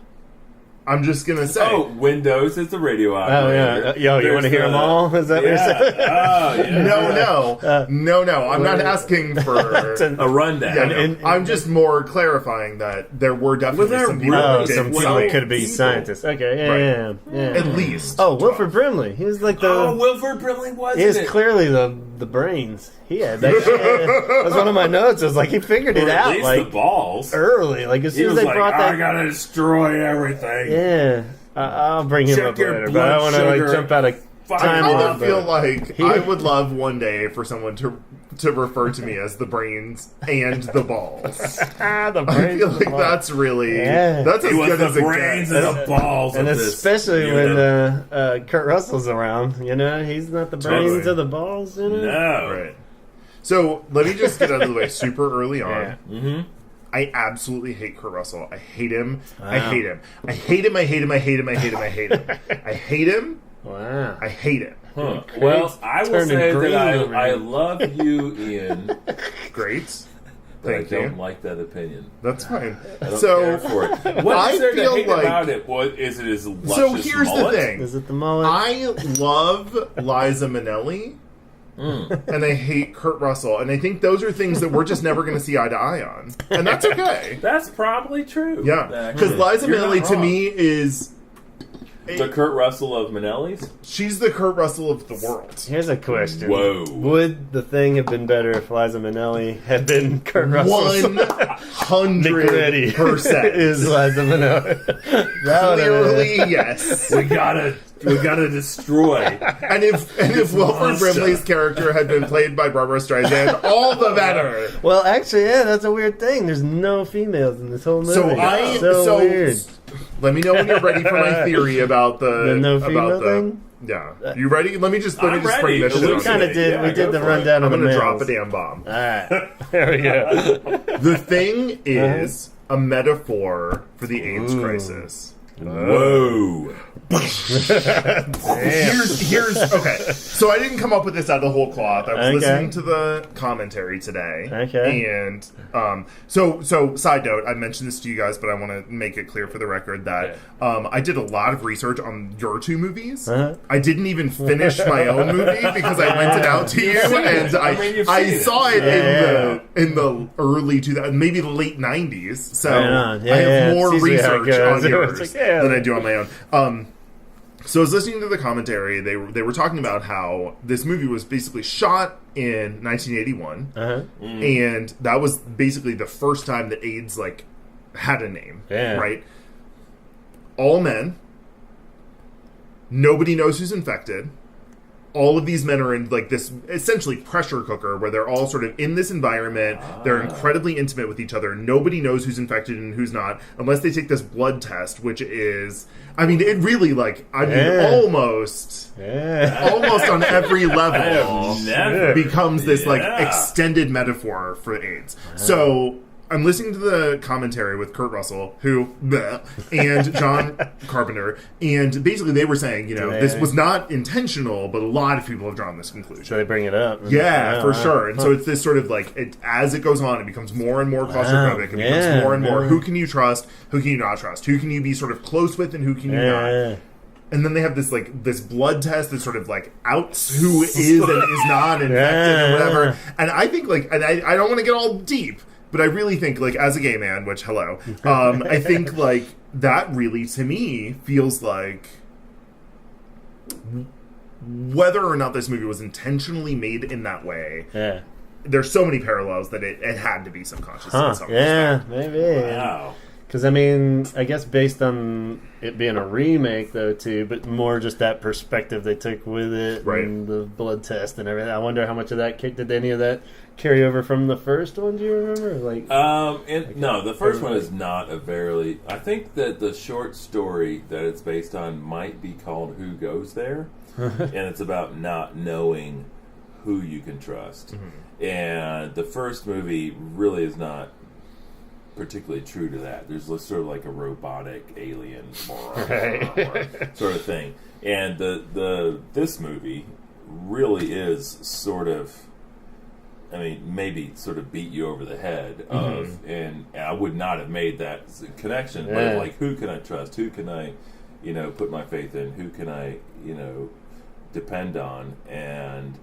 C: I'm just going to say.
B: Oh, Windows is the radio operator.
A: Yo, you want to hear them all? Is that what you're saying?
B: Oh, yeah.
C: No. I'm not asking for
B: A rundown.
C: Yeah, no.
A: And-
C: I'm just more clarifying that there were definitely
B: there
C: some people
B: really-
C: who
A: Oh,
C: did
A: some
B: Well,
A: people
C: cite
A: could be
C: people.
A: scientists. Okay, yeah,
C: Right.
A: yeah.
C: At least.
A: Oh, Wilford Brimley. He was like the.
B: Oh, Wilford Brimley was
A: he is
B: it?
A: clearly the brains. He had that. That was one of my notes. It was like he figured
B: Or
A: it
B: at
A: out
B: least
A: like
B: the balls.
A: early. Like as
B: He
A: soon as
B: was
A: they
B: like,
A: brought
B: I
A: that.
B: gotta destroy everything.
A: Yeah, I'll bring him
B: Check
A: up
B: your
A: later. But
B: blood
A: I want to like
B: sugar.
A: jump out of
B: Fuck.
C: I
A: time
C: kind
A: on.
C: of feel like
A: He-
C: I would love one day for someone to refer to me as the brains and the balls.
A: the
C: I
A: brains.
C: feel
A: and
C: like
A: the
C: that's really
A: Yeah.
C: that's as
B: He was
C: good as
B: the
C: it
B: brains
C: gets.
B: and the balls
A: And
B: of this
A: especially
B: unit.
A: when Kurt Russell's around, you know, he's not the brains
C: Totally.
A: of the balls, you know.
B: No.
C: Right. So let me just get out of the way super early on.
A: Yeah.
B: Mm-hmm.
C: I absolutely hate Kurt Russell. I hate him. I
A: Wow.
C: hate him. I hate him. I hate him. I hate him. I hate him. I hate him. I hate him.
A: Wow.
C: I hate him.
B: Huh. Well, I will
A: turning
B: say
A: green
B: that
A: over
B: I
A: here.
B: love you, Ian,
C: Great.
B: but I
C: Thank
B: don't
C: you.
B: like that opinion.
C: That's fine.
B: I don't
C: So
B: care for it. What
C: I
B: is there to
C: feel
B: hate
C: like-
B: about it? What is it? His luscious
C: So here's
B: mullet?
C: the thing.
A: Is it the mullet?
C: I love Liza Minnelli, and I hate Kurt Russell, and I think those are things that we're just never going to see eye to eye on, and that's okay.
B: That's probably true.
C: Yeah, because
B: actually.
C: Liza
B: You're not
C: Minnelli to
B: wrong.
C: me is
B: the Kurt Russell of Minnelli's.
C: she's the Kurt Russell of the world.
A: Here's a question.
B: Whoa.
A: Would the thing have been better if Liza Minnelli had been Kurt Russell's
C: 100%.
A: is Liza Minnelli. That would have
C: Clearly, yes.
B: We gotta destroy.
C: And if Wilford
B: monster.
C: Brimley's character had been played by Barbara Streisand, all the better.
A: Well, actually, yeah, that's a weird thing. There's no females in this whole movie.
C: So
A: weird.
C: Let me know when you're ready for my theory about the
A: no female
C: about the
A: thing?
C: yeah. You ready? Let me just
B: I'm
C: bring
B: ready.
C: this shit
B: We
C: up.
A: Kind of did.
B: Yeah,
A: we
B: go
A: did the
B: for
A: rundown
C: I'm
A: of the
C: gonna
A: males.
C: drop a damn bomb.
A: All right, there we go.
C: The Thing is a metaphor for the AIDS crisis.
B: Whoa.
C: Here's okay. So I didn't come up with this out of the whole cloth. I was
A: Okay.
C: listening to the commentary today.
A: Okay.
C: And so side note, I mentioned this to you guys, but I want to make it clear for the record that I did a lot of research on your two movies.
A: Uh-huh.
C: I didn't even finish my own movie because I lent it out to you, and
B: I mean, you've
C: I
B: seen it.
C: saw it
A: Yeah.
C: in the early 2000s, maybe the late 90s. So
A: Right on. Yeah,
C: I have
A: yeah,
C: more
A: it's usually how it
C: research
A: goes.
C: on yours
A: It's like, yeah.
C: than I do on my own. So I was listening to the commentary. They were talking about how this movie was basically shot in 1981,
A: Uh-huh.
C: and that was basically the first time that AIDS like had a name.
A: Yeah.
C: Right. All men. Nobody knows who's infected. all of these men are in like this essentially pressure cooker where they're all sort of in this environment. They're incredibly intimate with each other. Nobody knows who's infected and who's not unless they take this blood test, which is, I mean, it really almost on every level becomes this like extended metaphor for AIDS. So I'm listening to the commentary with Kurt Russell, and John Carpenter, and basically they were saying, this was not intentional, but a lot of people have drawn this conclusion.
A: So they bring it up.
C: Yeah, for sure. And so it's this sort of like, as it goes on, it becomes more and more claustrophobic. It becomes more and more, who can you trust, who can you not trust? Who can you be sort of close with and who can you not? And then they have this like this blood test that sort of like outs who is and is not infected or whatever. And I think and I don't want to get all deep, but I really think, like, as a gay man, which, hello, I think, like, that really, to me, feels like whether or not this movie was intentionally made in that way, there's so many parallels that it had to be subconscious in some respect.
A: Maybe.
B: Wow.
A: Because, I mean, I guess based on it being a remake, though, too, but more just that perspective they took with it, and the blood test and everything. I wonder how much of that did any of that carry over from the first one? Do you remember?
B: No, the first one is not a very. I think that the short story that it's based on might be called "Who Goes There," and it's about not knowing who you can trust. Mm-hmm. And the first movie really is not particularly true to that. There's sort of like a robotic alien sort of thing, and this movie really is sort of, I mean, maybe sort of beat you over the head of, and I would not have made that connection. But like, who can I trust? Who can I, put my faith in? Who can I, depend on? And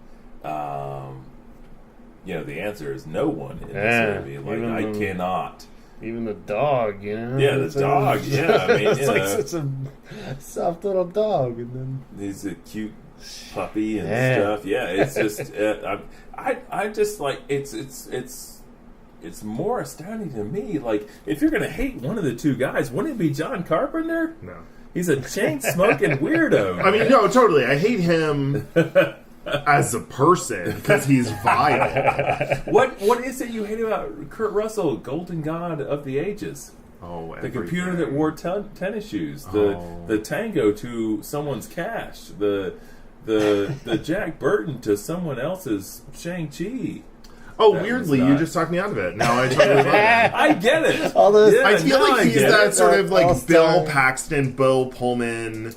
B: the answer is no one in this movie. Like, I cannot.
A: Even the dog,
B: Yeah, the dog. Yeah, I mean,
A: it's like such a soft little dog, and then
B: he's a cute puppy and stuff. Yeah, it's just I just like it's more astounding to me. Like, if you're gonna hate one of the two guys, wouldn't it be John Carpenter?
C: No,
B: he's a chain smoking weirdo.
C: I mean, no, totally. I hate him as a person because he's vile.
B: What is it you hate about Kurt Russell, Golden God of the Ages?
C: Oh,
B: the computer that wore tennis shoes, the tango to someone's cash, the Jack Burton to someone else's Shang-Chi.
C: Oh, weirdly, you just talked me out of it. Now I totally love it.
B: I get it.
C: I feel like he's that sort of like Bill Paxton, Bill Pullman.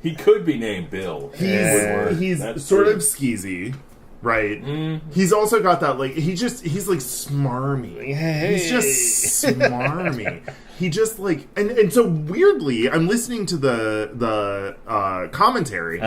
B: He could be named Bill.
C: He's sort of skeezy, right? Mm-hmm. He's also got that like he's like smarmy.
A: Hey.
C: He's just smarmy. He just like and so weirdly, I'm listening to the commentary.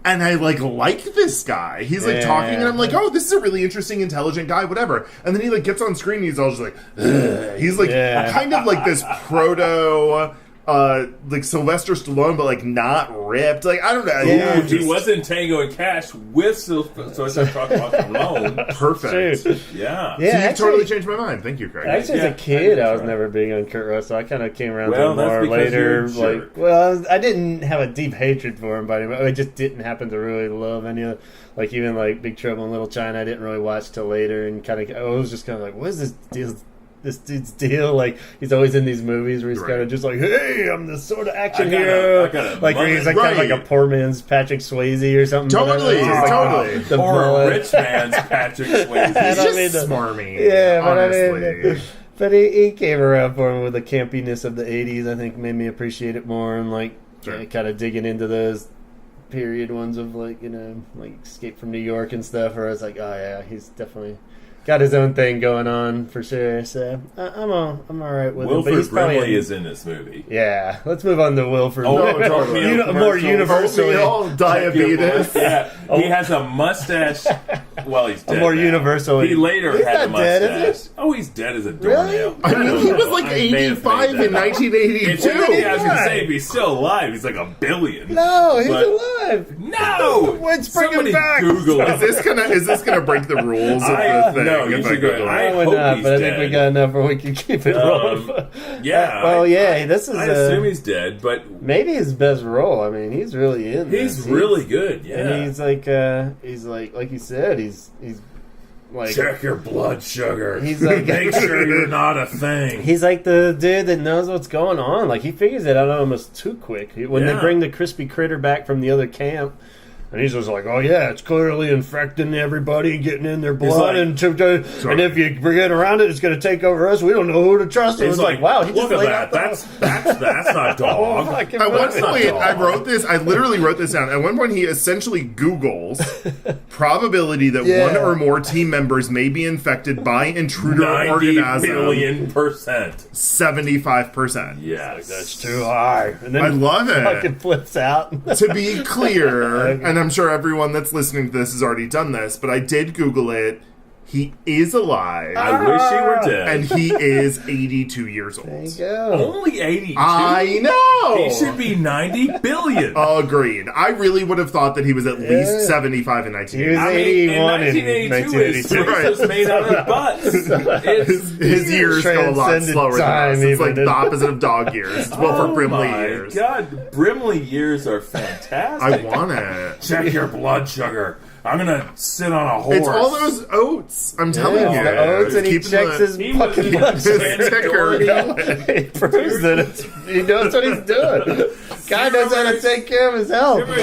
C: And I like this guy. He's like talking, and I'm like, oh, this is a really interesting, intelligent guy, whatever. And then he like gets on screen, and he's all just like, ugh. He's like kind of like this proto. Like Sylvester Stallone, but like not ripped. Like, I don't know.
B: Yeah, he was in Tango and Cash with Sylvester Stallone.
C: Perfect.
B: Yeah.
C: So you totally changed my mind. Thank you, Craig.
A: Actually, as a kid, I was never big on Kurt Russell. I kind of came around to him more later. I didn't have a deep hatred for him, but I just didn't happen to really love any of, like, even like Big Trouble in Little China. I didn't really watch till later, and I was just kind of like, what is this deal? This dude's deal, like, he's always in these movies where he's kind of just like, hey, I'm this sort of action hero. Like, where he's like kind of like a poor man's Patrick Swayze or something.
C: Totally.
B: Or a rich man's Patrick Swayze.
C: He's just smarmy.
A: Yeah, but
C: honestly.
A: But he came around for him with the campiness of the 80s, I think, made me appreciate it more, and like kind of digging into those period ones of like, like Escape from New York and stuff, where I was like, oh yeah, he's definitely got his own thing going on for sure. So I'm all right with
B: Wilford
A: him. Wilford
B: Brimley is in this movie.
A: Yeah, let's move on to Wilford.
C: Totally.
A: More universal
C: diabetes.
B: Yeah, he has a mustache Well, he's dead.
A: A more
B: now.
A: universal.
B: He later
A: He's
B: had a
A: not dead,
B: mustache.
A: is he?
B: Oh, he's dead as a
A: Really?
B: doornail.
C: I mean, he was like
B: I may have
C: 85
B: made
C: in
B: that up.
C: 1982.
B: Yeah, I was going to say, if he's still alive, he's like a billion.
A: No, he's
B: But-
A: alive.
B: No!
A: Let's bring him
B: Somebody
A: back.
B: Google
C: Is
B: it.
C: this gonna break the rules of the thing?
B: no, you
C: if
B: should go-
C: Google it?
B: I
A: Probably
B: hope
A: not,
B: he's
A: but I think we
B: dead.
A: got enough where we can keep it rolling.
B: Yeah.
A: Well, yeah, this is
B: I assume he's dead, but
A: maybe his best role. I mean, he's really in this.
B: he's really good. Yeah.
A: And he's like you said, he's like
B: check your blood sugar.
A: He's like-
B: make sure you're not a thing.
A: he's like the dude that knows what's going on. Like he figures it out almost too quick. When they
B: Yeah.
A: bring the crispy critter back from the other camp. And he's just like, oh yeah, it's clearly infecting everybody and getting in their blood,
B: like-
A: and if you get around it, it's going to take over us. We don't know who to trust. It's like, wow, he
B: look
A: just
B: at
A: laid
B: that.
A: out
B: That's not dog.
A: fucking
C: At one
A: movie.
C: point,
B: not
C: I
B: dog.
C: wrote this. I literally wrote this down. At one point, he essentially Googles probability that
A: Yeah.
C: one or more team members may be infected by intruder
B: 90
C: organism.
B: million%.
C: 75%.
B: Yes.
A: That's too high. And then
C: I love it.
A: fucking flips out.
C: To be clear, and I'm sure everyone that's listening to this has already done this, but I did Google it. He is alive,
B: I wish he were dead.
C: and he is 82 years
A: There you
C: old.
A: go.
B: Only 82?
C: I know.
B: He should be 90 billion.
C: Agreed. I really would have thought that he was at
A: Yeah.
C: least 75 in
A: He
C: 1980.
A: was
B: I mean,
A: 81
B: in
A: in
B: 1982, his
A: 1982.
B: face was made out of butts. It's,
C: His years go a lot
A: Transcended
C: slower than
A: time
C: us. It's like
A: even.
C: the opposite of dog years. Well, for
B: oh
C: Brimley
B: my
C: years.
B: God, Brimley years are fantastic.
C: I want it.
B: Check your blood sugar. I'm gonna sit on a horse.
C: It's all those oats. I'm telling
A: Yeah,
C: you.
A: the oats, and he
C: Keeping
A: checks
C: the-
A: his
B: He
A: fucking
B: was-
A: blood
C: his
A: sugar.
C: ticker going.
A: He proves that he knows what he's doing. Guy knows how to take care of his health.
B: Remember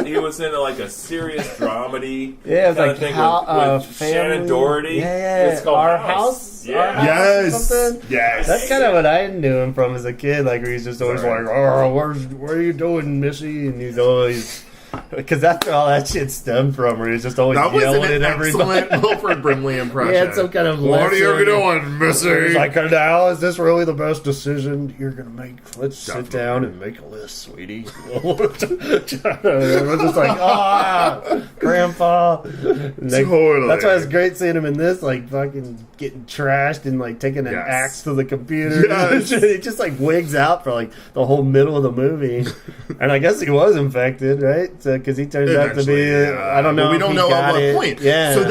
B: he was in like a serious dramedy.
A: Yeah, it was
B: kinda
A: like
B: thing
A: how
B: with Shannon Doherty.
A: Yeah,
B: It's called
A: Our
B: House.
A: Our
B: Yeah.
A: House or
C: Yes.
A: something.
C: Yes.
A: That's kind of what I knew him from as a kid. Like where he's just always
C: Sorry.
A: like, "Oh, what are you doing, Missy?" And he's always because that's where all that shit stemmed from. Where he's just always
C: That was
A: yelling
C: an
A: at everybody.
C: excellent Wilford Brimley impression.
A: He had some kind of
C: What are you
A: lesson.
C: doing, Missy?
A: He's like, now is this really the best decision you're gonna make? Let's sit
C: Definitely.
A: down and make a list, sweetie. We're just like, Grandpa. And they-
C: Totally.
A: That's why it's great seeing him in this, like fucking getting trashed and like taking an
C: Yes.
A: axe to the computer.
C: Yes.
A: He just like wigs out for like the whole middle of the movie. And I guess he was infected, right? Because he turns out to be.
C: Eventually, yeah.
A: I don't know.
C: But we
A: if
C: don't
A: he
C: know
A: got
C: at what
A: it.
C: point.
A: Yeah.
C: So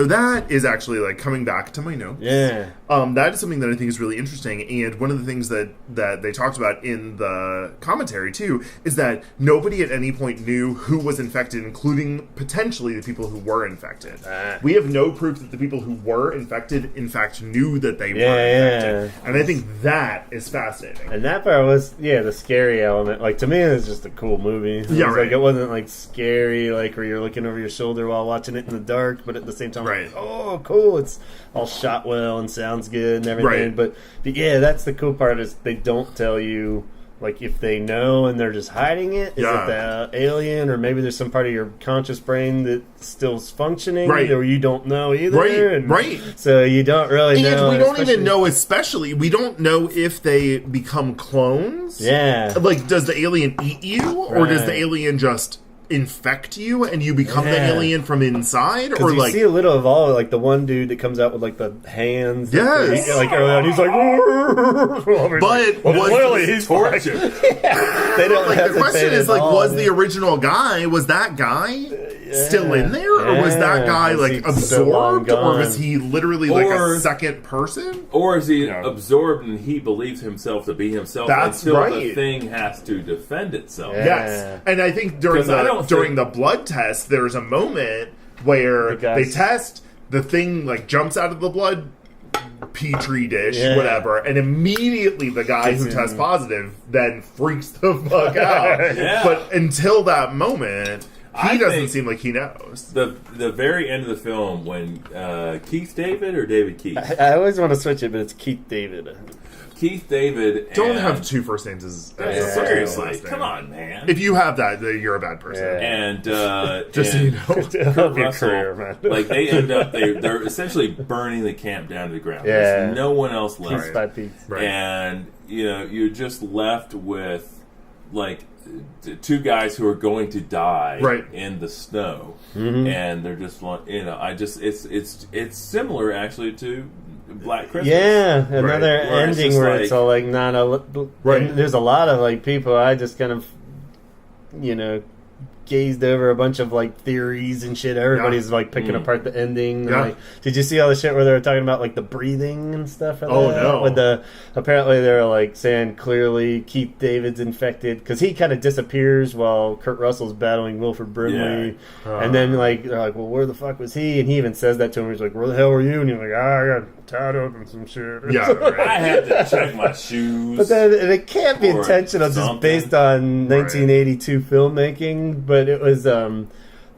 C: that is actually like coming back to my notes.
A: Yeah.
C: That is something that I think is really interesting, and one of the things that they talked about in the commentary too is that nobody at any point knew who was infected, including potentially the people who were infected. We have no proof that the people who were infected, in fact, knew that they were infected, and I think that is fascinating.
A: And that part was, the scary element. Like, to me, it was just a cool movie. It
C: Yeah,
A: was
C: right.
A: like, it wasn't, like, scary, like, where you're looking over your shoulder while watching it in the dark, but at the same time,
C: Right.
A: like, oh, cool, it's all shot well and sounds good and everything.
C: Right.
A: But, yeah, that's the cool part is they don't tell you, like, if they know and they're just hiding it. Is
C: Yeah.
A: it the alien, or maybe there's some part of your conscious brain that still's functioning,
C: Right.
A: or you don't know either.
C: Right,
A: and
C: right.
A: So you don't really know.
C: And we don't
A: especially-
C: even know, especially, we don't know if they become clones.
A: Yeah.
C: Like, does the alien eat you, or does the
A: Right.
C: alien just infect you and you become the
A: Yeah.
C: alien from inside?
A: Because
C: Or
A: you
C: like,
A: see a little of all, like the one dude that comes out with like the hands.
C: Yes.
A: Like early on, he's like,
C: But
A: well,
C: was
A: clearly
C: the
A: he's
B: torture.
A: They don't
C: like the question
A: hesitate
C: is
A: at
C: like,
A: all,
C: was
A: dude.
C: the original guy, was that guy still in there, or was that
A: Yeah.
C: guy
A: Was
C: like
A: he so long
C: absorbed, or was
A: gone?
C: he literally like
B: Or-
C: a second person?
B: Or is he
C: Yeah.
B: absorbed and he believes himself to be himself
C: That's
B: until the
C: right.
B: thing has to defend itself?
A: Yeah.
C: Yes, and I think during
B: 'Cause I
C: the
B: don't
C: during
B: think-
C: the blood test, there's a moment where
A: The guys-
C: they test the thing, like jumps out of the blood petri dish,
A: Yeah.
C: whatever, and immediately the guy who
A: Gets
C: tests
A: in.
C: positive then freaks the fuck out.
B: Yeah.
C: But until that moment, he
B: I
C: doesn't
B: think-
C: seem like he knows.
B: The very end of the film when Keith David or David Keith?
A: I always want to switch it, but it's Keith David.
B: Keith David
C: Don't
B: and,
C: have two first names as
B: Yeah,
C: a
B: seriously,
C: last name.
B: come on, man.
C: If you have that, then you're a bad person.
A: Yeah.
B: and
C: Just so
B: and
C: you know.
A: Help your
B: Russell,
A: career, man.
B: like they end up they're essentially burning the camp down to the ground.
A: Yeah.
B: There's no one else left.
A: Piece by piece.
C: Right.
B: And you're just left with like two guys who are going to die
C: Right.
B: in the snow, and they're just like, it's similar actually to Black Christmas.
A: Yeah, another
B: Right. Where it's
A: ending
B: just
A: where
B: like-
A: it's all like not a.
C: Right.
A: And there's a lot of like people. I just kind of, gazed over a bunch of like theories and shit. Everybody's like picking apart the ending.
C: Yeah.
A: Like, did you see all the shit where they were talking about like the breathing and stuff?
C: Oh, no.
A: With apparently they're like saying clearly Keith David's infected because he kind of disappears while Kurt Russell's battling Wilford Brimley, and then like they're like, well, where the fuck was he? And he even says that to him. He's like, where the hell were you? And he's like, I got tied up and some shit.
C: Yeah, right.
B: I had to check my shoes.
A: But then it can't be
B: Or
A: intentional, just
B: something.
A: based on 1982 filmmaking. But it was,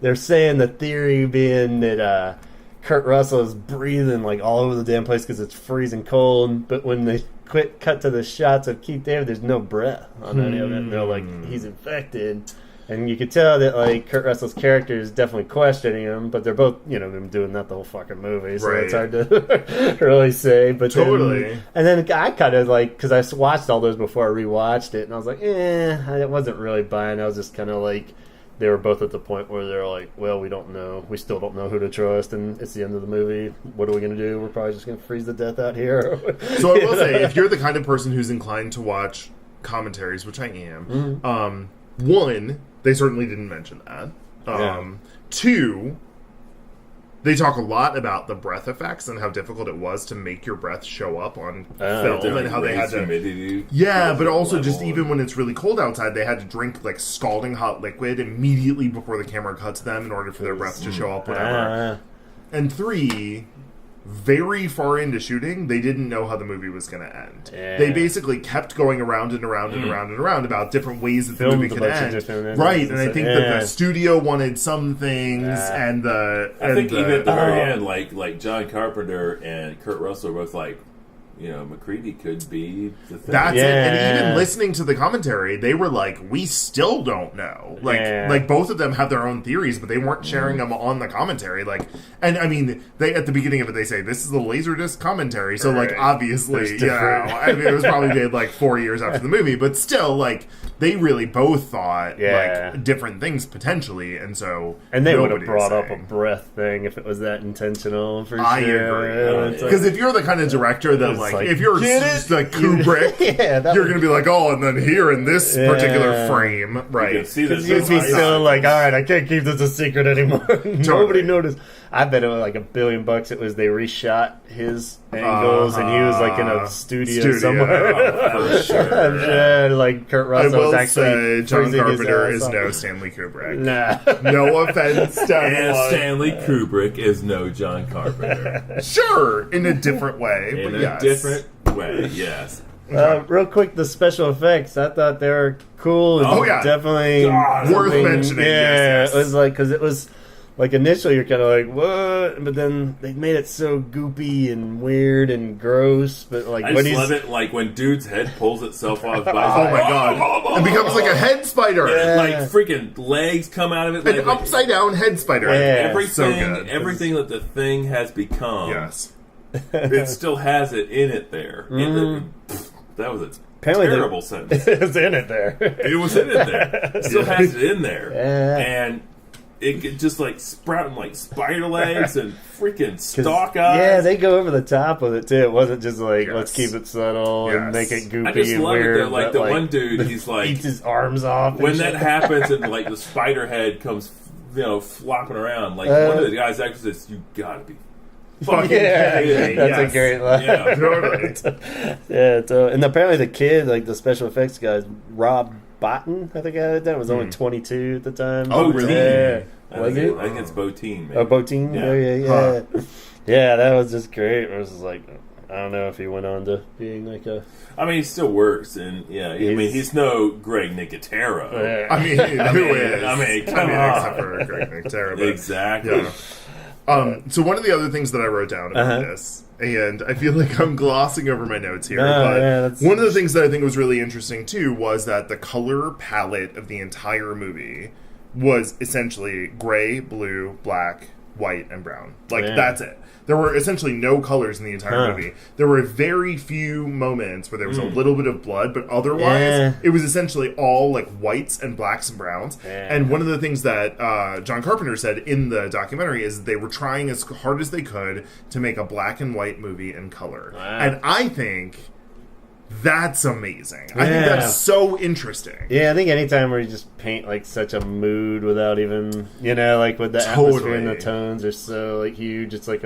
A: they're saying the theory being that Kurt Russell is breathing like all over the damn place because it's freezing cold. But when they cut to the shots of Keith David, there's no breath on any of it. And they're like, he's infected. And you could tell that like Kurt Russell's character is definitely questioning him, but they're both, been doing that the whole fucking movie, so
C: Right.
A: it's hard to really say. But
C: Totally.
A: and then I kind of like, because I watched all those before I rewatched it, and I was like, I wasn't really buying. I was just kind of like, they were both at the point where they're like, well, we don't know, we still don't know who to trust, and it's the end of the movie. What are we going to do? We're probably just going to freeze to death out here.
C: So I will say, if you're the kind of person who's inclined to watch commentaries, which I am, one, they certainly didn't mention that. Two, they talk a lot about the breath effects and how difficult it was to make your breath show up on film and how they had to.
B: Humidity.
C: Yeah, but also just
B: level.
C: even when it's really cold outside, they had to drink like scalding hot liquid immediately before the camera cuts them in order for their breath to show up, whatever. And three, very far into shooting, they didn't know how the movie was going to end.
A: Yeah.
C: They basically kept going around and around and around and around about different ways that the
A: Filmed
C: movie
A: a
C: could
A: bunch of
C: end.
A: different endings
C: Right,
A: and
C: and I
A: stuff.
C: think that the studio wanted some things, and
B: I think even at the very end, like John Carpenter and Kurt Russell are both like, McCready could be the thing.
C: That's it. And
A: Yeah.
C: even listening to the commentary, they were like, we still don't know. Like both of them have their own theories, but they weren't sharing them on the commentary. And I mean, they at the beginning of it, they say, this is the Laserdisc commentary. So,
A: Right.
C: obviously,
A: There's different-
C: I mean, it was probably made, 4 years after the movie. But still, they really both thought, different things, potentially. And so,
A: And they would have
C: nobody
A: brought
C: was
A: up a
C: saying.
A: breath thing if it was that intentional, for
C: I
A: sure.
C: agree.
A: It's like-
C: Because if you're the kind of director that,
A: It's
C: if you're
A: get
C: just
A: it?
C: like Kubrick,
A: Yeah, that
C: you're
A: would-
C: going to be like, oh, and then here in this particular frame,
B: You
C: right?
B: can see this.
A: You'd be so like, all right, I can't keep this a secret anymore. Nobody noticed. I bet it was like $1 billion. It was they reshot his angles, and he was like in a studio somewhere.
B: For sure.
A: I'm sure, like Kurt
C: I
A: Russell
C: will
A: was actually
C: say, John
A: freezing his
C: Carpenter
A: ass
C: is
A: off.
C: no Stanley Kubrick.
A: Nah.
C: No offense to
B: And
C: anyone.
B: Stanley Kubrick is no John Carpenter.
C: Sure, in a different way,
B: In
C: but
B: a
C: yes.
B: different way, yes.
A: Real quick, the special effects. I thought they were cool. And
C: Oh, yeah.
A: definitely
B: God,
C: worth
A: something-
C: mentioning,
A: Yeah,
C: yes.
A: it was like because it was like initially you're kind of like what, but then they made it so goopy and weird and gross. But like
B: I
A: when
B: just
A: he's
B: love it, like when dude's head pulls itself off.
C: Oh my god! It becomes like a head spider,
B: Like freaking legs come out of it.
C: an upside down head spider.
A: Yeah.
B: Everything,
C: So good.
B: everything that the thing has become,
C: Yes.
B: it still has it in it there. That was a
A: Apparently they-
B: terrible sentence.
A: it's in it there.
B: It was in it there. It still has it in there.
A: Yeah.
B: And it could just sprouting like spider legs and freaking
A: 'Cause,
B: stalk eyes.
A: yeah, they go over the top with it too. It wasn't just like
C: Yes.
A: let's keep it subtle
C: Yes.
A: and make it goopy
B: I just
A: and
B: love
A: weird.
B: it that like
A: but,
B: the one dude, he's like
A: eats his arms off.
B: when
A: and
B: that
A: shit.
B: happens and like the spider head comes flopping around, like one of the guys actually says, "You gotta be fucking
A: Yeah,
B: kidding me."
A: that's
C: Yes.
A: a great line.
B: Yeah.
C: Totally.
A: Yeah, and apparently the kid, like the special effects guy, Rob Bottin, I think I that was only 22 at the time.
C: Oh, really?
A: Yeah.
B: I
A: Was
B: think
A: it?
B: I think it's Botine. Maybe.
A: Oh, Bottin?
B: Yeah.
A: Yeah. Yeah, that was just great. It was just like, I don't know if he went on to being like a...
B: I mean, he still works, and he's no Greg Nicotero.
C: I mean, who is?
B: I mean, come
C: except
B: on.
C: for Greg Nicotero, but
B: Exactly.
C: yeah. So one of the other things that I wrote down about this, and I feel like I'm glossing over my notes here, but
A: that's-
C: one of the things that I think was really interesting too was that the color palette of the entire movie was essentially gray, blue, black, white, and brown. Like, that's it. There were essentially no colors in the entire movie. There were very few moments where there was a little bit of blood, but otherwise, it was essentially all, like, whites and blacks and browns. And one of the things that John Carpenter said in the documentary is they were trying as hard as they could to make a black and white movie in color. Wow. And I think that's amazing. I think that's so interesting.
A: Yeah, I think anytime where you just paint like such a mood without even, you know, like with the atmosphere and the tones are so like huge. It's like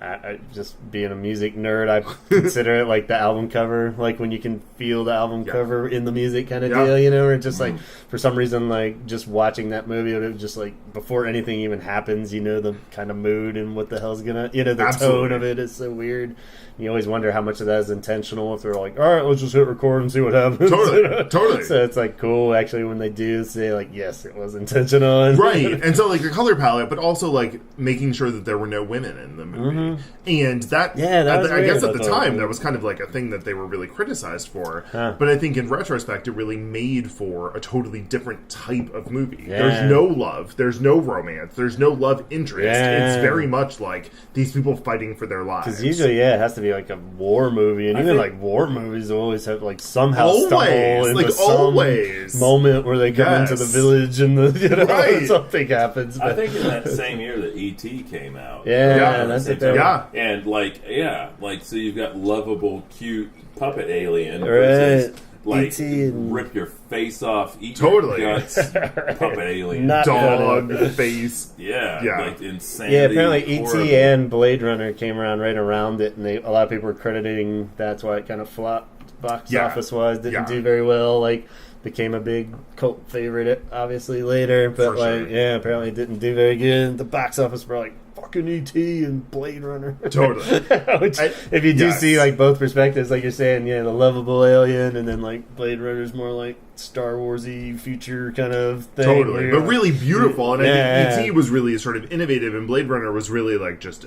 A: I just being a music nerd, I consider it like the album cover, like when you can feel the album cover in the music kind of deal, you know, or just like for some reason, like just watching that movie, it was just like before anything even happens, you know, the kind of mood and what the hell's gonna, you know, the tone of it is so weird. You always wonder how much of that is intentional. If they're like, all right, let's just hit record and see what happens.
C: Totally.
A: So it's like cool, actually, when they do say like, yes, it was intentional.
C: Right. And so like the color palette, but also like making sure that there were no women in the movie. And that, I guess at the time, that was kind of like a thing that they were really criticized for. But I think in retrospect, it really made for a totally different type of movie. There's no love. There's no romance. There's no love interest. It's very much like these people fighting for their lives.
A: Because usually, it has to be like a war movie, and even like war movies always have like somehow stumble into some moment where they come into the village and the, you know, something happens. But.
B: I think in that same year that E.T. came out.
A: That's it.
B: And like so you've got lovable, cute puppet alien
A: versus
B: like rip your face off, eat your guts, puppet alien,
C: dog face,
B: like insanity.
A: Yeah, apparently E.T. and Blade Runner came around right around it, and a lot of people were crediting that's why it kind of flopped box office wise, didn't do very well, like became a big cult favorite obviously later, but apparently it didn't do very good. The box office were like fucking E.T. and Blade Runner.
C: Totally.
A: Which, if you do see like both perspectives, like you're saying, the lovable alien, and then like Blade Runner's more like Star Warsy future kind of thing.
C: Totally, but really beautiful. And I think E.T. was really sort of innovative, and Blade Runner was really like just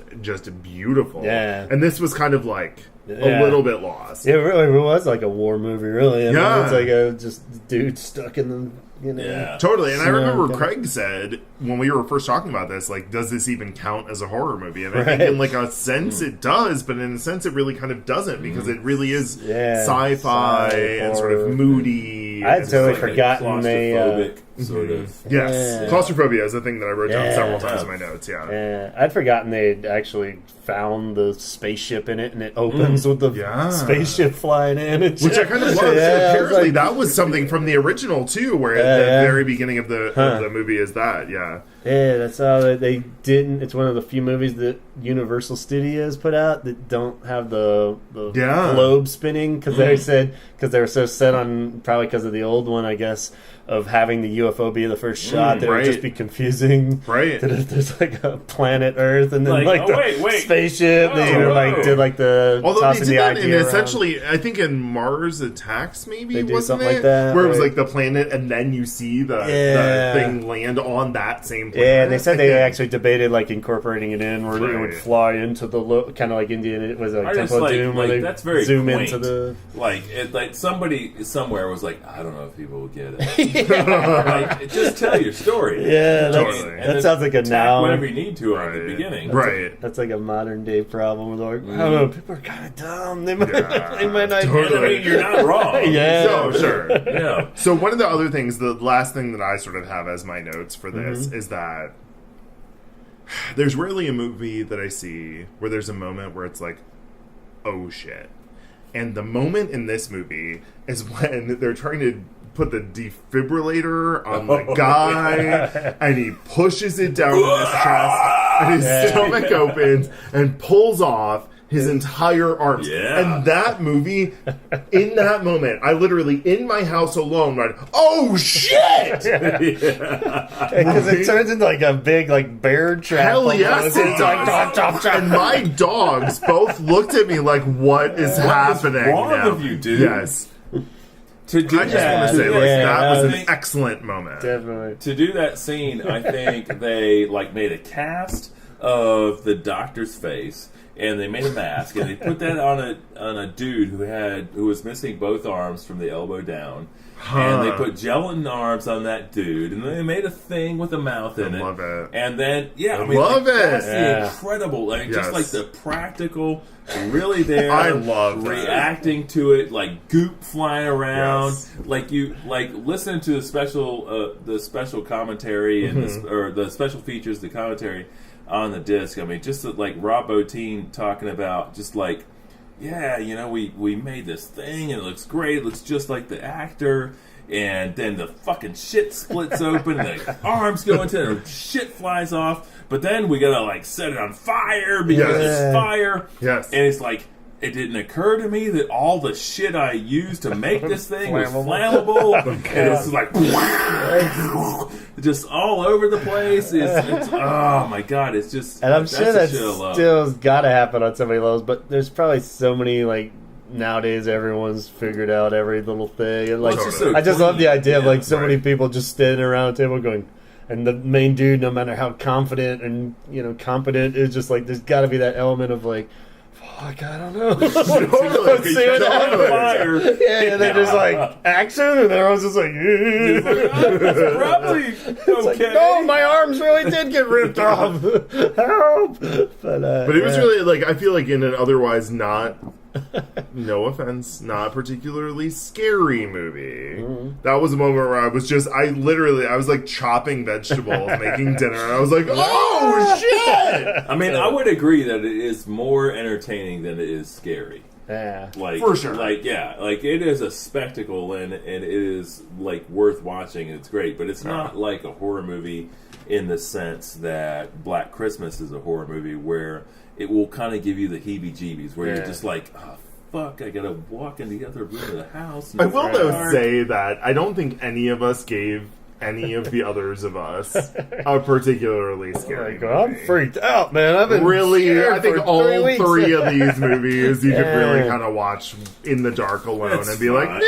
C: beautiful. Yeah. And this was kind of like a little bit lost.
A: It really was like a war movie, really. I mean, it's like a just dude stuck in the.
C: Totally. And I remember Craig said when we were first talking about this, like, does this even count as a horror movie? And I think in like a sense it does, but in a sense it really kind of doesn't, because it really is sci-fi and sort of moody.
A: I had totally forgotten
B: claustrophobic sort of.
C: Yes. Claustrophobia is a thing that I wrote down several times in my notes.
A: I'd forgotten they'd actually found the spaceship in it, and it opens with the spaceship flying in.
C: Which I kind of love. Apparently that was something from the original too, where at the very beginning of the movie is that. Yeah,
A: that's how they didn't. It's one of the few movies that Universal Studios put out that don't have the globe spinning, because they were so set on, probably because of the old one, I guess, of having the UFO be the first shot, that it would just be confusing.
C: Right.
A: That if there's like a planet Earth, and then the spaceship, did like the tossing the idea
C: and
A: around.
C: essentially, I think in Mars Attacks, maybe,
A: wasn't
C: something
A: it? Like that,
C: where it was like the planet, and then you see the thing land on that same planet.
A: Yeah, and they said they actually debated like incorporating it in, where it would fly into the kind of like Indian. It was like Temple of Doom, where they
B: that's very
A: zoom
B: quaint.
A: into the
B: like somebody somewhere was like, I don't know if people will get it. Like, just tell your story.
A: Yeah, that sounds like a now.
B: Whatever you need to at the beginning.
A: That's like a modern day problem. Like, I don't know, people are kind of dumb. They might not.
B: Totally. I mean, you're not wrong.
C: No, sure. Yeah. So one of the other things, the last thing that I sort of have as my notes for this is that there's rarely a movie that I see where there's a moment where it's like, oh shit. And the moment in this movie is when they're trying to put the defibrillator on the guy, and he pushes it down in his chest, and his stomach opens and pulls off his entire arms. And that movie, in that moment, I literally, in my house alone, went, oh shit!
A: Because it turns into like a big like bear trap.
C: Hell yes, it does. And my dogs both looked at me like, what is happening
B: wrong
C: now?
B: With you, dude?
C: Yes.
B: I just want to say,
C: that was an excellent moment.
A: Definitely.
B: To do that scene, I think they like made a cast of the doctor's face, and they made a mask, and they put that on a dude who was missing both arms from the elbow down. And they put gelatin arms on that dude, and they made a thing with a mouth in it.
C: I love it.
B: And then, that's the incredible, just like the practical, really there.
C: I love that.
B: Reacting to it, like goop flying around, like listening to the special commentary and or the special features, the commentary on the disc. I mean, just like Rob Bottin talking about just like. Yeah, we made this thing and it looks great. It looks just like the actor. And then the fucking shit splits open and the arms go into it and shit flies off. But then we gotta like set it on fire because it's fire.
C: Yes.
B: And it's like, it didn't occur to me that all the shit I used to make this thing was flammable. And it's like just all over the place. It's oh my god, it's just.
A: And I'm sure that's still got to happen on so many levels, but there's probably so many like nowadays everyone's figured out every little thing. And like, I just love the idea of like so many people just standing around a table going. And the main dude, no matter how confident and competent, is just like there's got to be that element of like. Fuck, I don't know.
C: Totally.
B: See it on fire.
A: Yeah, and they're just like action, and everyone's just like,
B: that's probably okay.
A: Like, no, my arms really did get ripped off. Help! But
C: it was really like I feel like in an otherwise not. No offense, not particularly scary movie. That was a moment where I was like chopping vegetables, making dinner, and I was like, oh shit!
B: I mean, I would agree that it is more entertaining than it is scary.
A: Yeah,
B: like
C: for sure.
B: Like it is a spectacle and it is like worth watching. And it's great, but it's not like a horror movie in the sense that Black Christmas is a horror movie where. It will kind of give you the heebie-jeebies where you're just like, oh, fuck, I gotta walk in the other room of the house.
C: I will, though, say that I don't think any of us gave any of the others of us a particularly scary movie.
A: I'm freaked out, man. I've been
C: I think all three of these movies you could really kind of watch in the dark alone and be like, I'm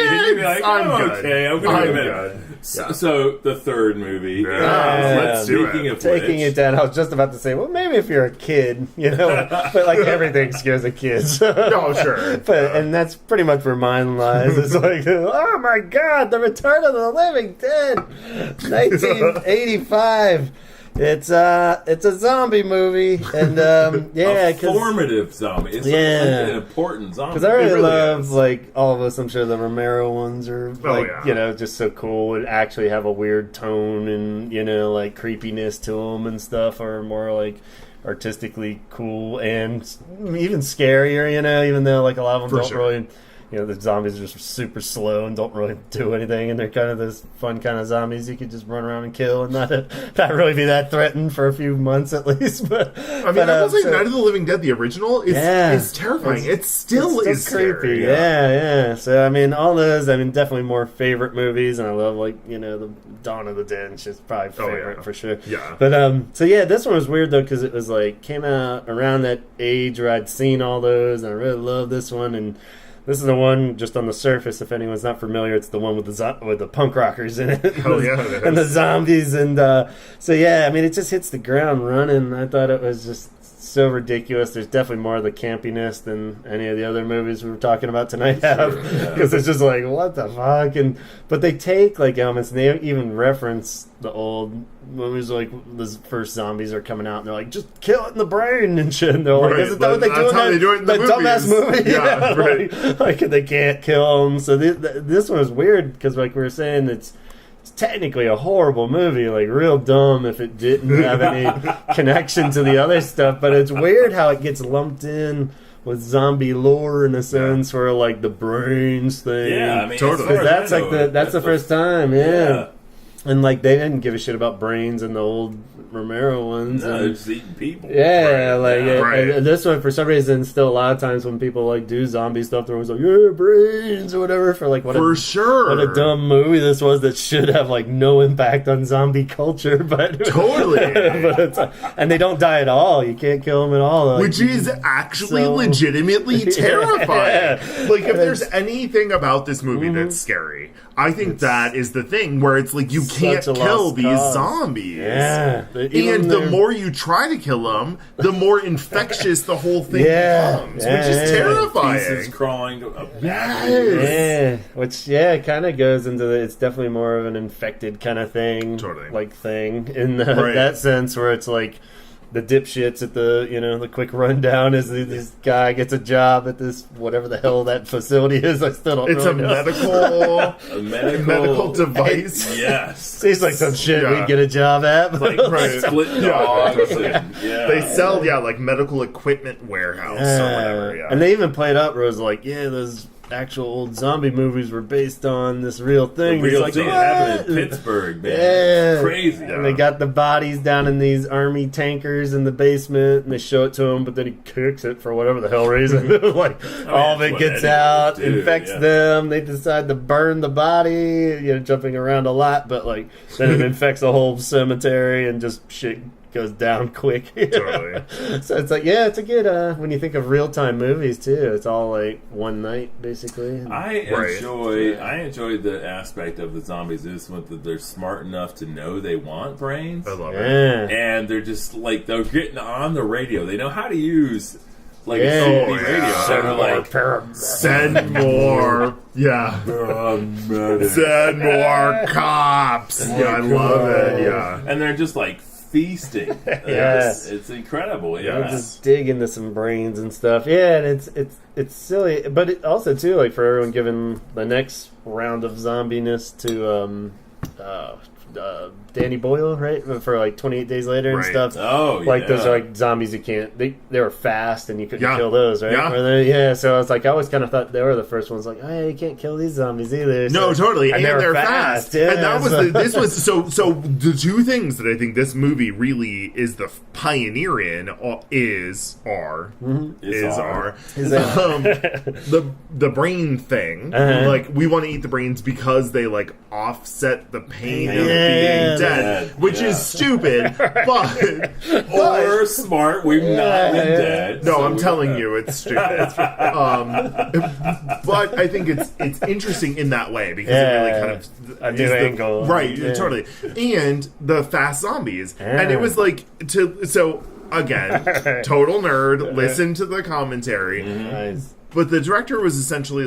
C: good.
B: Okay, I'm good. So the third movie.
C: Let's do it.
A: Taking it down, I was just about to say, well, maybe if you're a kid, but like everything scares the kids.
C: No, sure.
A: And that's pretty much where mine lies. It's like, oh my god, The Return of the Living Dead, 1985. It's a zombie movie, and
B: a formative zombie. It's an important zombie.
A: Because I really love like all of us. I'm sure the Romero ones are just so cool and actually have a weird tone and like creepiness to them and stuff, are more like artistically cool and even scarier. Even though like a lot of them don't really. The zombies are just super slow and don't really do anything, and they're kind of those fun kind of zombies you could just run around and kill and not really be that threatened for a few months at least. But
C: I mean, I will say Night of the Living Dead, the original, is terrifying. It still is
A: creepy. Yeah. So I mean, all those, definitely more favorite movies, and I love the Dawn of the Dead, which is probably favorite for sure.
C: Yeah.
A: But this one was weird though because it was like came out around that age where I'd seen all those, and I really love this one. And this is the one, just on the surface, if anyone's not familiar, it's the one with the punk rockers in it.
C: Oh, yeah.
A: And the zombies. And it just hits the ground running. I thought it was just so ridiculous. There's definitely more of the campiness than any of the other movies we were talking about tonight have. Because it's just like, what the fuck? But they take like elements, and they even reference the old movies, like the first zombies are coming out, and they're like, just kill it in the brain and shit. And they're like, isn't that what they do in that dumbass movie?
C: Yeah, right.
A: Like they can't kill them. So this one is weird because, like we were saying, it's technically a horrible movie, like real dumb if it didn't have any connection to the other stuff. But it's weird how it gets lumped in with zombie lore in a sense, where like the brains thing.
B: Yeah,
C: totally.
A: That's like that's the first time. Yeah. And like they didn't give a shit about brains in the old Romero ones.
B: No, they're just eating people.
A: Yeah, and this one for some reason still a lot of times when people like do zombie stuff, they're always like, yeah, brains or whatever for like what a dumb movie this was that should have like no impact on zombie culture, but
C: totally.
A: But and they don't die at all. You can't kill them at all,
C: which is actually legitimately terrifying. Like if there's anything about this movie that's scary, I think that is the thing where it's like you can't kill these zombies.
A: Yeah.
C: And the more you try to kill them, the more infectious the whole thing becomes, which is terrifying.
B: Pieces crawling backwards.
A: Yeah, which kind of goes into it's definitely more of an infected kind of thing, like thing in that sense, where it's like the dipshits at the quick rundown is this guy gets a job at this whatever the hell that facility is. I still don't. It's really know.
B: a medical
C: device.
B: Yes,
A: seems like some shit we'd get a job at.
B: Like split dogs.
C: They sell like medical equipment warehouse or whatever. Yeah,
A: and they even played up where it was like, those actual old zombie movies were based on this real thing.
B: The real thing happened in Pittsburgh, man. Yeah. Crazy.
A: And they got the bodies down in these army tankers in the basement, and they show it to him, but then he cooks it for whatever the hell reason. All of it gets out, infects them. They decide to burn the body, jumping around a lot, but then it infects a whole cemetery and just shit goes down quick.
C: Totally.
A: So it's it's a good when you think of real-time movies too, it's all like one night basically.
B: I enjoy the aspect of the zombies is that they're smart enough to know they want brains.
C: I love it.
B: And they're just they're getting on the radio. They know how to use a radio.
C: Send more. Yeah. Send more cops. Yeah, I love it. Yeah.
B: And they're just feasting. It's incredible. Yeah,
A: just dig into some brains and stuff. Yeah, and it's silly, but it also too for everyone giving the next round of zombiness to Danny Boyle, right? For 28 Days Later and stuff.
B: Oh, yeah.
A: Those are zombies you can't. They were fast and you couldn't kill those, right? Yeah. So I was I always kind of thought they were the first ones. You can't kill these zombies either. So,
C: no, totally, and they're fast.
A: Yeah,
C: and that was this was so the two things that I think this movie really is the pioneer in the brain thing. We want to eat the brains because they offset the pain of being dead, which is stupid, but
B: or smart. We've not been dead.
C: No, I'm telling you, it's stupid. But I think it's interesting in that way because it really kind of
A: a new angle,
C: right? Totally, and the fast zombies, and it was again, total nerd. Listen to the commentary.
A: Nice.
C: But the director was essentially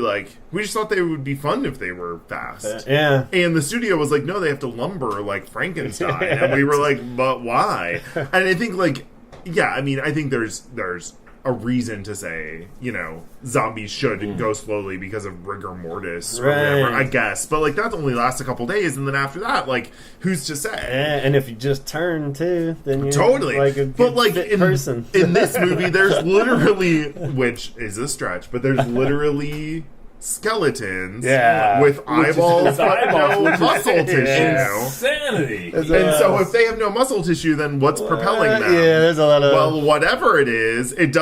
C: we just thought they would be fun if they were fast.
A: Yeah.
C: And the studio was no, they have to lumber like Frankenstein. And we were but why? And I think I think there's a reason to say, zombies should go slowly because of rigor mortis or whatever, I guess. But that only lasts a couple days, and then after that, who's to say?
A: And if you just turn too, then you're
C: totally
A: a good person.
C: In this movie, there's literally, which is a stretch, but there's literally skeletons with eyeballs but no muscle tissue.
B: Insanity.
C: And so if they have no muscle tissue, then what's propelling them?
A: Yeah, there's a lot of...
C: Well, whatever it is, it's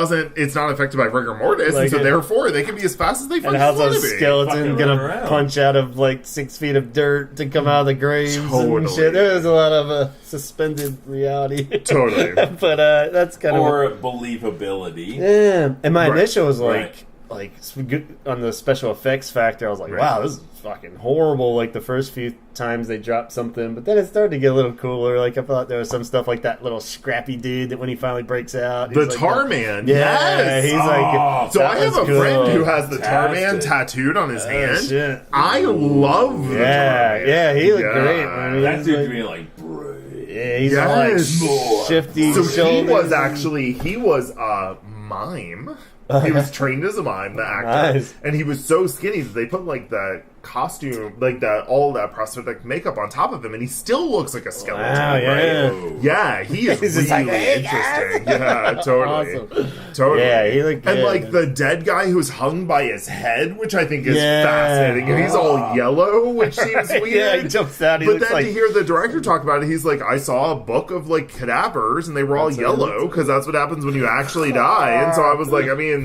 C: not affected by rigor mortis, and so therefore they can be as fast as they fucking want to be.
A: And how's a skeleton gonna punch out of 6 feet of dirt to come out of the graves and shit? There's a lot of suspended reality.
C: Totally.
A: But that's kind of...
B: Or believability.
A: Yeah. And my initial was on the special effects factor, I was wow, this is fucking horrible. The first few times they dropped something, but then it started to get a little cooler. I thought there was some stuff that little scrappy dude that when he finally breaks out,
C: the Tar Man.
A: Yeah, he's
C: so I have a friend who has the Tar Man tattooed on his hand. Shit. I love the Tar Man.
A: Yeah, he looked great. I mean,
B: that dude being brave.
A: Yeah, he's shifty.
C: So he was a mime. He was trained as a mime, the actor, and he was so skinny that they put the costume, all that prosthetic makeup on top of him, and he still looks like a skeleton.
A: Wow,
C: right? Yeah, he is really interesting. Yeah, totally, totally.
A: Yeah, he looked good.
C: And the dead guy who's hung by his head, which I think is fascinating, and he's all yellow, which seems weird.
A: Yeah, he jumps out.
C: But then to hear the director talk about it, he's I saw a book of cadavers, and they were all yellow because that's what happens when you actually die. And so I was that seems,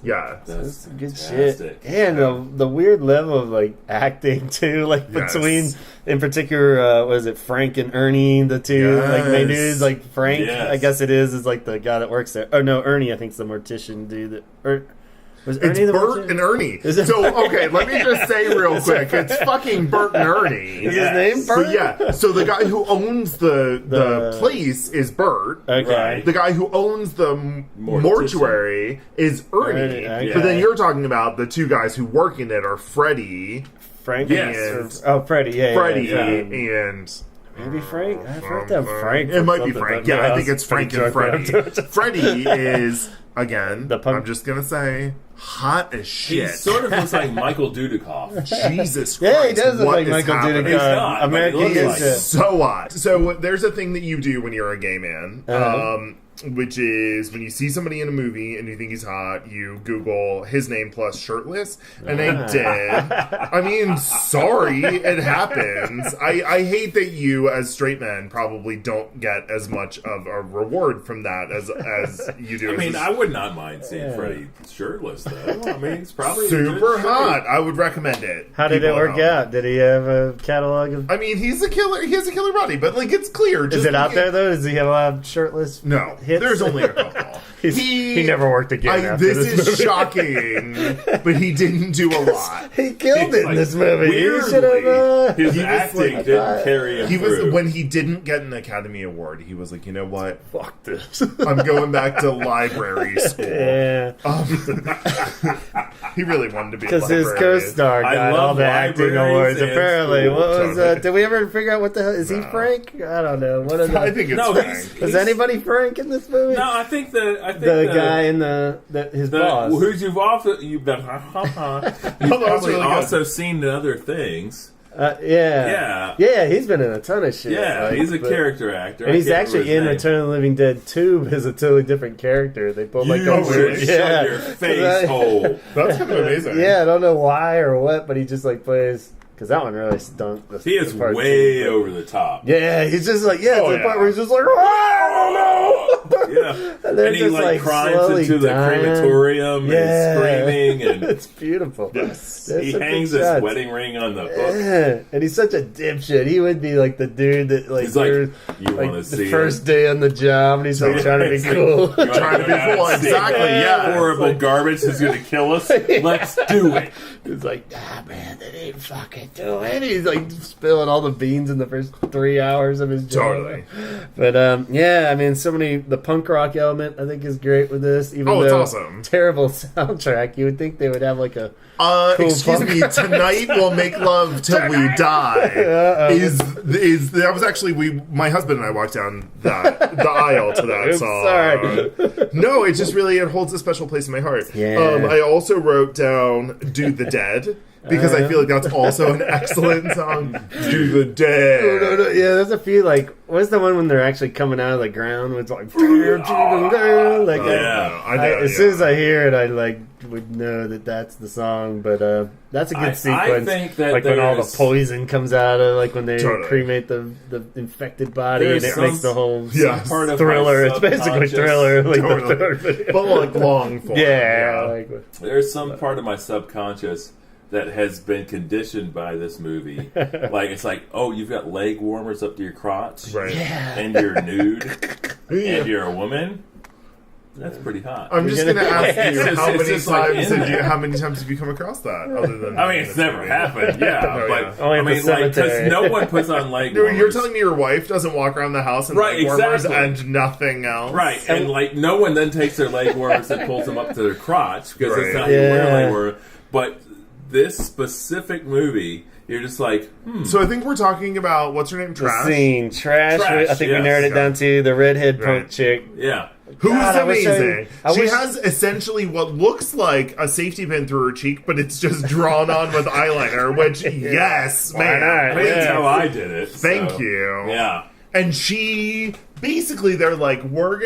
C: yeah,
A: that's good shit. And the weird level of acting too, between, in particular, was it Frank and Ernie, the two main dudes? Frank, I guess it is the guy that works there. Oh no, Ernie, I think is the mortician dude. Was
C: It's
A: Ernie the
C: Bert
A: one?
C: and Ernie.
A: Is it-
C: So, okay, let me just say real quick. It's fucking Bert and Ernie.
A: Is his name Bert?
C: So, yeah. So the guy who owns the place is Bert.
A: Okay.
B: Right.
C: The guy who owns the mortuary is Ernie.
A: Okay.
C: But then you're talking about the two guys who work in it are Freddie.
A: Frank?
C: Yes.
A: Freddie. Yeah.
C: Freddie
A: yeah.
C: and...
A: Maybe Frank? I've heard that Frank.
C: It might be
A: something,
C: Frank.
A: but
C: Yeah,
A: no,
C: I think it's Frank and Freddie. Freddie is, again,
A: The punk-
C: I'm just going to say, hot as
B: He
C: shit.
B: sort of looks like Michael Dudikoff.
C: Jesus Christ.
A: Yeah, he does look
C: what
A: like
C: is
A: Michael
C: happening?
B: He's
A: Dudikoff.
B: not, but
A: American
B: he looks
A: is
B: like
A: a-
C: So hot. So there's a thing that you do when you're a gay man, which is when you see somebody in a movie and you think he's hot, you Google his name plus shirtless, and I did. I mean, sorry, it happens. I hate that you, as straight men, probably don't get as much of a reward from that as you do.
B: I mean,
C: as
B: I would not mind seeing Freddie shirtless, though. I mean, it's probably a
C: super
B: good
C: hot. I would recommend it.
A: How did it
C: People at
A: work
C: home.
A: out? Did he have a catalog of...
C: I mean, he's a killer. He has a killer body, but like it's clear.
A: Is it out there, though? Does he have a lot of shirtless
C: No,
A: hits?
C: there's only a couple.
A: He never worked again after
C: This
A: this
C: is
A: movie.
C: shocking, but he didn't do a lot.
A: He killed it in
B: Like,
A: this movie. He
B: weirdly,
A: should have...
B: his
C: he was
B: acting
C: like-
B: didn't carry him
C: He was
B: through.
C: when he didn't get an Academy Award. He was like, you know what?
A: Fuck this.
C: I'm going back to library school.
A: Yeah.
C: He really wanted to be a
A: Because his
C: librarian.
A: co-star
B: I
A: got
B: love
A: all the acting
B: libraries
A: awards.
B: and
A: Apparently,
B: school.
A: what was?
C: Totally.
A: Did we ever figure out what the hell is he?
C: No.
A: Frank? I don't know. What are the?
C: I think it's
B: No,
C: Frank.
A: is anybody Frank in this movie?
B: No, I think the
A: the guy in his boss.
B: who's you've also you've probably
C: really
B: also seen in other things.
A: Yeah. He's been in a ton of shit.
B: Yeah,
A: like,
B: he's a
A: but-
B: character actor.
A: And
B: I
A: he's
B: can't
A: actually
B: remember
A: in
B: his name.
A: Return of the Living Dead 2 as a totally different character. They pulled like
B: You
A: a
B: should
A: weird,
B: shut your face hole.
C: That's kind of amazing.
A: Yeah, I don't know why or what, but he just like plays because that one really stunk.
B: He is
A: the part
B: way
A: too, but-
B: over the top.
A: Yeah, he's just like it's the
C: yeah.
A: part where he's just like I don't know.
B: Yeah.
A: And they're
B: And he
A: just,
B: like climbs
A: slowly
B: into the
A: dying.
B: crematorium
A: Yeah.
B: and screaming, and
A: It's beautiful.
C: Yes.
A: There's
B: he
A: some good
B: hangs his
A: shots.
B: wedding ring on the hook.
A: Yeah, and he's such a dipshit. He would be like the dude that like
B: He's like,
A: we're,
B: you
A: like
B: want to
A: the
B: see
A: first day on the job, and he's like trying to be
B: It's like,
A: cool.
B: you wanna
C: Trying to
B: go
C: be
B: out
C: cool,
B: and see
C: exactly, yeah.
B: horrible garbage is going to kill us. Let's do it.
A: He's like, man, they didn't fucking do it. He's like spilling all the beans in the first 3 hours of his job.
C: Totally.
A: But yeah, I mean, the punk rock element I think is great with this. Even
C: Oh, it's
A: though
C: awesome.
A: terrible soundtrack, you would think they would have like a cool
C: Excuse
A: punk
C: me. Tonight we'll make love till we die. Is that was actually my husband and I walked down the aisle to that
A: Oops,
C: song.
A: sorry.
C: No, it just really it holds a special place in my heart.
A: Yeah.
C: I also wrote down "Do the Dead" because I feel like that's also an excellent song. Do the Dead.
A: Yeah, there's a few like what's the one when they're actually coming out of the ground with like like
B: Yeah,
C: I know,
A: as soon as I hear it, I like would know that that's the song. But that's a good
B: I
A: sequence.
B: think that
A: like when all the
B: there's-
A: poison comes out of like when they
C: Totally.
A: cremate the infected body
B: There's
A: and it
B: some-
A: makes the whole
C: Yeah.
B: Part of
A: thriller.
B: my
A: It's basically
B: subconscious-
A: thriller. Like
C: Totally.
A: the third video.
C: But like long form.
A: Yeah, like
B: There's some part of my subconscious that has been conditioned by this movie. Like it's like, oh, you've got leg warmers up to your crotch,
C: Right.
B: and you're nude, and you're a woman. That's pretty hot.
C: I'm just gonna ask you
B: It's
C: how
B: just-
C: many
B: it's just like
C: times
B: in
C: have you
B: there.
C: how many times have you come across that? Other than
B: I mean, it's never happened, yeah.
C: Oh,
B: but
C: yeah.
A: Only
B: I
A: at the
B: mean, like, because
A: cemetery.
B: no one puts on leg
C: Dude,
B: warmers.
C: you're telling me your wife doesn't walk around the house in
B: Right,
C: leg warmers
B: exactly.
C: and nothing else?
B: Right, and like no one then takes their leg warmers and pulls them up to their crotch because
C: Right.
B: it's not you wear
A: Yeah.
B: leg warmer. But this specific movie, you're just like,
C: So I think we're talking about what's her name?
A: the
C: Trash.
A: scene trash.
B: Trash,
A: I think we
B: yes.
A: narrowed it
C: Yeah.
A: down to the redhead punk
C: Right.
A: chick.
B: yeah.
C: Who's
A: God, I wish
C: amazing.
A: I
C: She
A: wish-
C: has essentially what looks like a safety pin through her cheek, but it's just drawn on with eyeliner, which, yes, man.
A: not?
B: That's
A: Yeah.
B: how I did it.
C: Thank
B: so,
C: you.
B: Yeah.
C: And she basically they're like, we're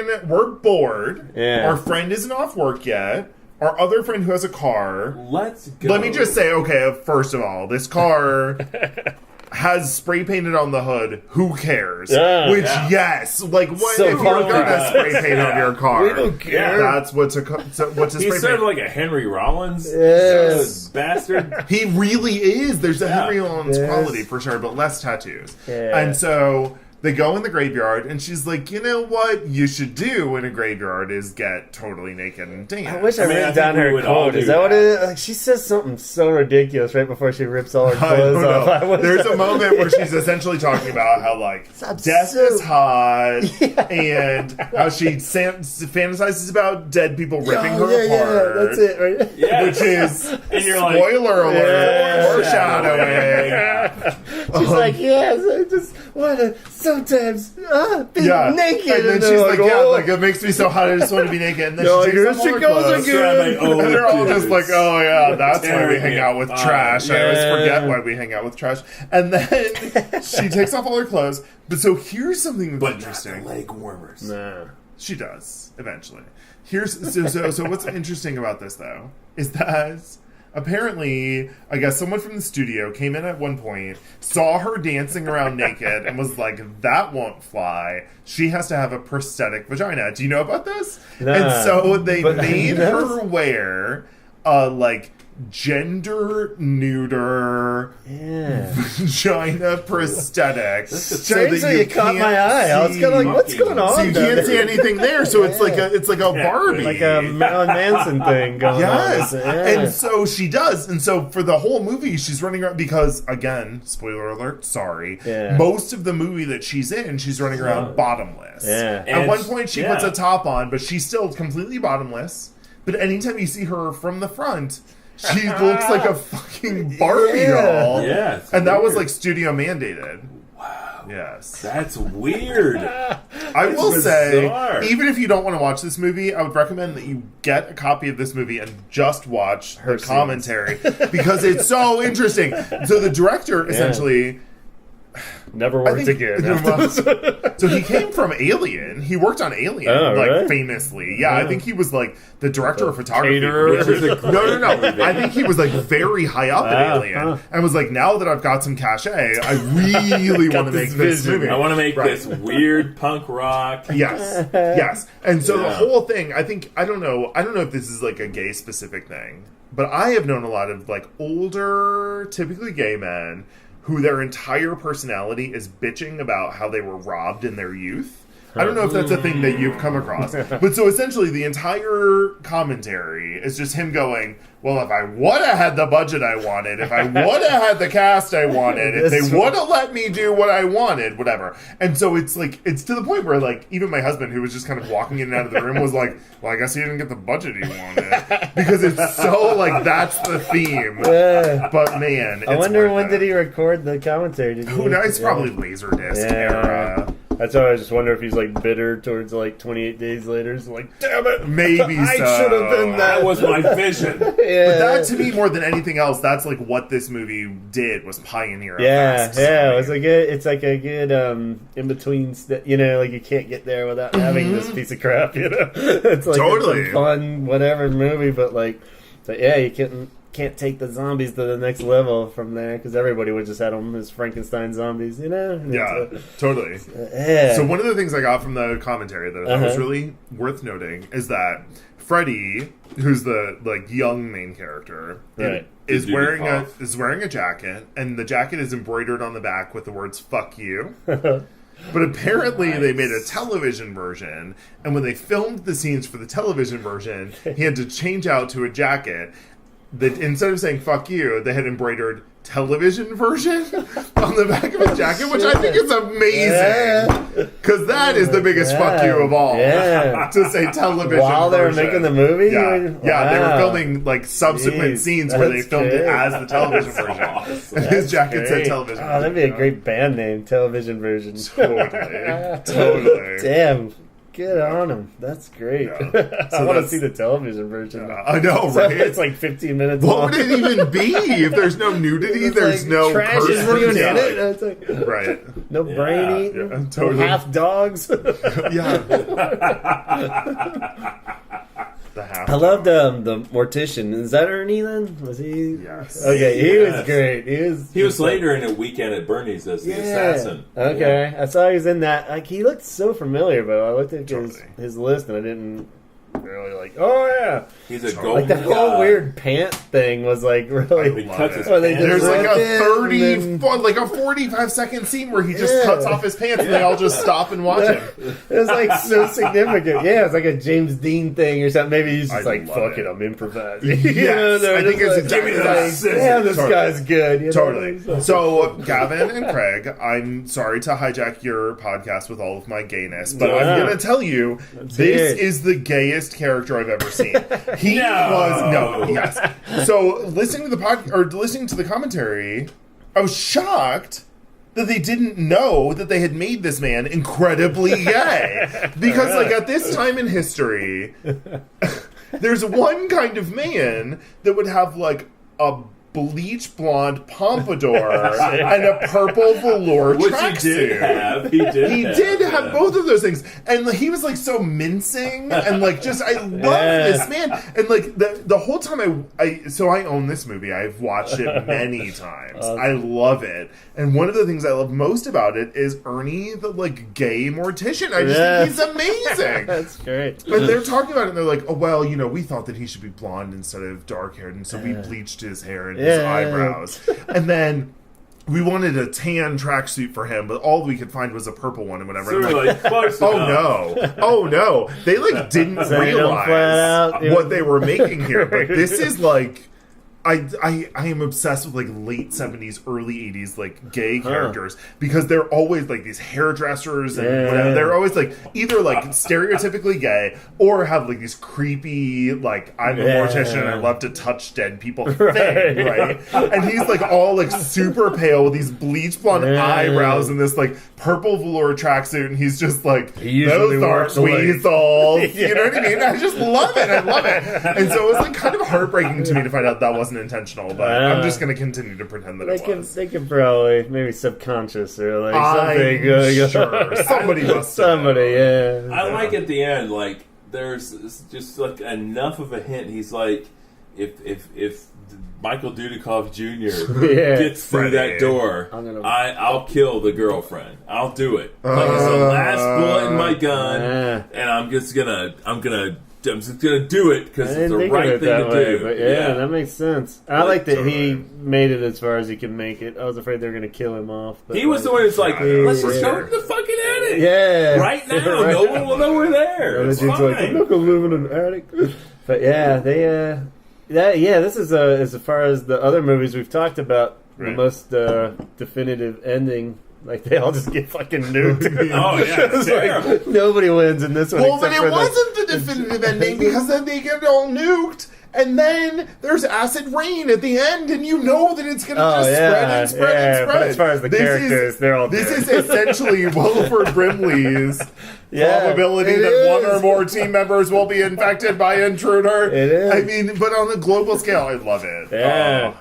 C: bored.
A: Yeah.
C: Our friend isn't off work yet. Our other friend who has a car.
B: Let's go.
C: Let me just say, okay, first of all, this car has spray painted on the hood. Who cares?
A: Yeah.
C: Which,
B: Yeah.
C: yes, like what
A: So
C: if you're
A: punk
C: gonna
A: rock.
C: spray paint on your car?
A: We don't care.
C: That's what's a
B: He's
C: spray
B: sort of
C: paint.
B: like a Henry Rollins
A: Yes.
B: bastard.
C: He really is. There's a
B: Yeah.
C: Henry Rollins
A: Yes.
C: quality for sure, but less tattoos.
A: Yeah.
C: And so They go in the graveyard, and she's like, you know what you should do in a graveyard is get totally naked and dance.
A: I wish I wrote down her quote. Is that what it is? Like, she says something so ridiculous right before she rips all her clothes off.
C: There's a moment where she's essentially talking about how, like, death is hot, and how she fantasizes about dead people ripping her apart.
A: Yeah, that's it, right?
B: Yeah.
C: Which is,
B: and you're
C: spoiler alert, foreshadowing.
A: She's like, yes, I just want to sometimes be naked.
C: And then she's like, like, it makes me so hot, I just want to be naked. And then she takes off all her clothes. And they're all just like, oh yeah, that's why we hang out with trash. I always forget why we hang out with trash. And then she takes off all her clothes. But so here's something that's interesting.
B: Not the leg warmers.
A: Nah.
C: She does, eventually. So what's interesting about this, though, is that apparently, I guess someone from the studio came in at one point, saw her dancing around naked, and was like, that won't fly. She has to have a prosthetic vagina. Do you know about this?
A: Nah,
C: and so they made her wear, like, gender neuter vagina prosthetic.
A: Strangely, you caught my eye. I was kind of like, what's going on?
C: So you can't see anything there. So it's like a Barbie,
A: like a Marilyn Manson thing going on.
C: Yes, and so she does. And so for the whole movie, she's running around because, again, spoiler alert. Sorry, most of the movie that she's in, she's running around bottomless. At one point, she puts a top on, but she's still completely bottomless. But anytime you see her from the front, she looks like a fucking Barbie doll.
B: Yeah.
C: And that was like studio mandated.
B: Wow.
C: Yes.
B: That's weird.
C: I will say, even if you don't want to watch this movie, I would recommend that you get a copy of this movie and just watch her commentary because it's so interesting. So the director essentially
A: never worked again.
C: So he came from Alien. He worked on Alien, famously. Yeah, I think he was like the director of photography. No. I think he was like very high up at Alien, and was like, now that I've got some cachet, I really want to make this movie.
B: I want to make this weird punk rock.
C: Yes. And so the whole thing, I don't know if this is like a gay specific thing, but I have known a lot of like older, typically gay men who their entire personality is bitching about how they were robbed in their youth. I don't know if that's a thing that you've come across. But so essentially the entire commentary is just him going, well, if I would have had the budget I wanted, if I would have had the cast I wanted, if they would have let me do what I wanted, whatever. And so it's like, it's to the point where like, even my husband, who was just kind of walking in and out of the room, was like, well, I guess he didn't get the budget he wanted. Because it's so like, that's the theme. But man, it's
A: I wonder when did he record the commentary?
C: Who knows? It's probably Laserdisc era.
A: That's why I just wonder if he's like bitter towards like 28 days later. It's like, damn it,
C: maybe
A: I should have been that.
B: That was my vision.
C: But that to me, more than anything else, that's like what this movie did, was pioneer.
A: It's like it's like a good in between. You know, like you can't get there without having this piece of crap. You know, it's like it's a fun whatever movie, but like, you can't take the zombies to the next level from there because everybody would just have them as Frankenstein zombies, you know?
C: Totally. So one of the things I got from the commentary that I thought was really worth noting is that Freddy, who's the like young main character, is wearing a jacket, and the jacket is embroidered on the back with the words "fuck you." But apparently they made a television version, and when they filmed the scenes for the television version, he had to change out to a jacket that instead of saying "fuck you," they had embroidered "television version" on the back of his jacket, which I think is amazing because that is the biggest "fuck you" of all. To say television
A: while they were making the movie.
C: They were filming like subsequent scenes where they filmed it as the television version.
B: Awesome.
C: And his jacket said "television."
A: Oh, that'd be a great band name, Television Version.
C: Totally.
A: Damn. Good on him. That's great. I want to see the television version.
C: I know, right?
A: It's like 15 minutes
C: long. What
A: long.
C: would it even be if there's no nudity? There's
A: like
C: no
A: trash isn't even in it. It's like,
C: right.
A: No brain eating.
C: Totally.
A: No half dogs. I loved the mortician. Is that Ernie then? Was he?
C: Yes.
A: Okay, he was great. He was
B: later in A Weekend at Bernie's as the assassin.
A: Okay, I saw he was in that. Like he looked so familiar, but I looked at his list and I really like, oh yeah.
B: He's a
A: Like
B: golden
A: that whole
B: guy.
A: weird pant thing was like really.
B: He cuts his
A: Oh, they
B: pants.
C: There's like
A: Rip
C: a
A: it
C: 30,
A: and then-
C: like a 45-second scene where he just
A: Yeah.
C: cuts off his pants and they all just stop and watch him.
A: It was like so significant. Yeah, it's like a James Dean thing or something. Maybe he's just
C: I
A: like,
C: love
A: fuck
C: it.
A: it, I'm improvising.
C: Yes,
A: they're
C: I think
A: just
C: it's exactly
A: like,
C: that.
A: damn, this
C: Totally.
A: guy's good. You know?
C: Totally. So, Gavin and Craig, I'm sorry to hijack your podcast with all of my gayness, but
A: Yeah.
C: I'm going to tell you, this
A: hear it.
C: is the gayest character I've ever seen. He
B: No.
C: yes. So, listening to the commentary, I was shocked that they didn't know that they had made this man incredibly gay. Because, like, at this time in history, there's one kind of man that would have, like, a bleach blonde pompadour and a purple velour
B: Which he
C: tracksuit.
B: did have. He did
C: Have both of those things, and he was like so mincing, and like just I love this man, and like the whole time I own this movie. I've watched it many times. I love it, and one of the things I love most about it is Ernie, the like gay mortician. I just think he's amazing.
A: That's great.
C: But they're talking about it, and they're like, oh, well, you know, we thought that he should be blonde instead of dark-haired, and so we bleached his hair and his eyebrows. And then we wanted a tan tracksuit for him, but all we could find was a purple one and whatever.
B: So
C: I'm
B: we're
C: like,
B: like, close
C: oh,
B: enough.
C: no. Oh, no. They, like, didn't
A: They don't flat
C: realize
A: out.
C: what they were making here. But this is, like... I am obsessed with like late 70s, early 80s like gay characters because they're always like these hairdressers and whatever. They're always like either like stereotypically gay or have like these creepy like I'm a mortician and I love to touch dead people thing, right? And he's like all like super pale with these bleach blonde eyebrows and this like purple velour tracksuit, and he's just like
A: usually
C: those aren't
A: works late.
C: weasels. You know what I mean? I just love it. I love it. And so it was like kind of heartbreaking to me to find out that wasn't intentional, but I'm just going to continue to pretend that it was.
A: They can probably maybe subconscious or like
C: I'm
A: something.
C: sure. Somebody must have
A: Somebody,
C: known.
A: yeah.
B: I like at the end, like there's just like enough of a hint. He's like, if Michael Dudikoff Jr. gets through
C: Freddie.
B: that door,
A: I'm gonna-
B: I'll kill the girlfriend. I'll do it. Like it's the last bullet in my gun, and I'm just gonna do it because
A: I
B: it's
A: didn't
B: the
A: think
B: right
A: of it
B: thing
A: that
B: to
A: way,
B: do.
A: but yeah, that makes sense. I like that he
C: totally.
A: made it as far as he can make it. I was afraid they were going to kill him off. But
B: He was the one who's like, let's just go
A: Yeah.
B: to the fucking attic.
A: Yeah.
B: Right now,
A: Right
B: no one will know we're there.
A: And
B: It's
A: the dude's like, I'm
B: fine.
A: not going to live in an attic. But yeah, this is as far as the other movies we've talked about, the most definitive ending. Like, they all just get fucking nuked.
B: Oh, yeah, it's
A: It's
B: terrible.
A: like, nobody wins in this one.
C: Well, but
A: except
C: it
A: for
C: wasn't the definitive ending because then they get all nuked. And then there's acid rain at the end, and you know that it's going to just spread and spread and spread.
A: But as far as the characters, they're all
C: This
A: dead.
C: is essentially Wilford Brimley's probability
A: it
C: that one
A: is.
C: or more team members will be infected by intruder.
A: It is.
C: I mean, but on a global scale, I love it.
A: Yeah.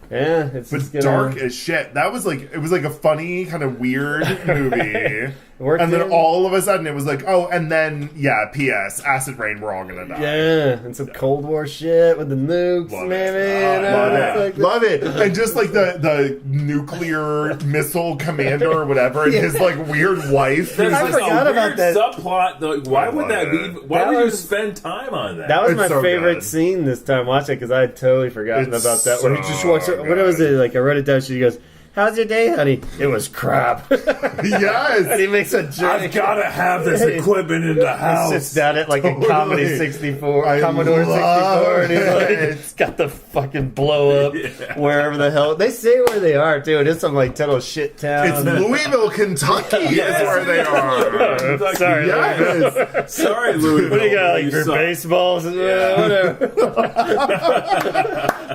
A: Yeah, it's
C: But
A: just gonna,
C: dark as shit. That was like, it was like a funny, kind of weird movie.
A: Worked
C: And then
A: in.
C: all of a sudden it was like, oh, and then, yeah, P.S. Acid rain, we're all gonna die.
A: Yeah, and some Cold War shit with the nukes,
C: Love
A: maybe.
C: it.
A: you know,
C: Love
A: it's
C: it.
A: like-
C: Love it. And just like the nuclear missile commander or whatever, and his like weird wife.
B: There's
A: I
B: like
A: forgot
B: a
A: about
B: weird
A: that.
B: subplot. Though. Why
C: I
B: would
C: love
B: that
C: it.
B: be? Why
A: That
B: would you
A: was-
B: spend time on that?
A: That was
C: It's
A: my
C: so
A: favorite
C: good.
A: scene this time watching because I had totally forgotten
C: It's
A: about that. When he just walks,
C: so
A: what was
C: good.
A: it? Like I wrote it down. She goes, "How's your day, honey?" It was crap. And
C: Yes.
A: he makes a joke.
B: I've got to have this equipment in the
A: He
B: house.
A: sits down at like a
C: Totally.
A: Commodore 64,
C: I
A: Commodore 64, and he's like,
C: it.
A: it's got the fucking blow up wherever the hell they say where they are too. It is some like total shit town.
C: It's Louisville, Kentucky
B: Yes,
C: is where they are.
A: Sorry,
C: Yes.
B: Sorry, Louis.
A: what do you got, like for baseballs? Whatever.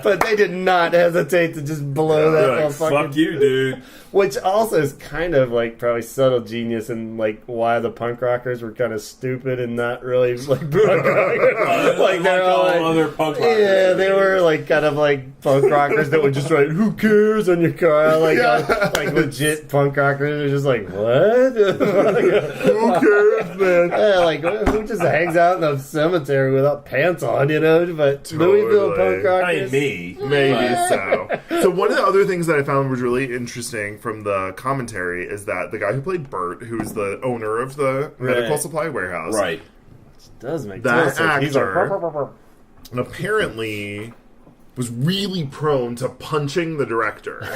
A: But they did not hesitate to just blow that
B: Like,
A: motherfucking.
B: fuck you, dude.
A: Which also is kind of like probably subtle genius in like why the punk rockers were kind of stupid and not really like punk rockers. Like they're all like,
B: other punk rockers.
A: yeah, they were like kind of like punk rockers that would just write "Who cares" on your car, like like legit punk rockers. They're just like what?
C: Who cares, man?
A: Yeah, like who just hangs out in the cemetery without pants on, you know? But
C: Totally.
A: Louisville punk
B: I
A: rockers.
B: mean, me.
C: Maybe so. So one of the other things that I found was really interesting from the commentary is that the guy who played Bert, who is the owner of the medical supply warehouse,
B: Right.
A: Does make
C: That
A: sense. He's like,
C: actor apparently was really prone to punching the director.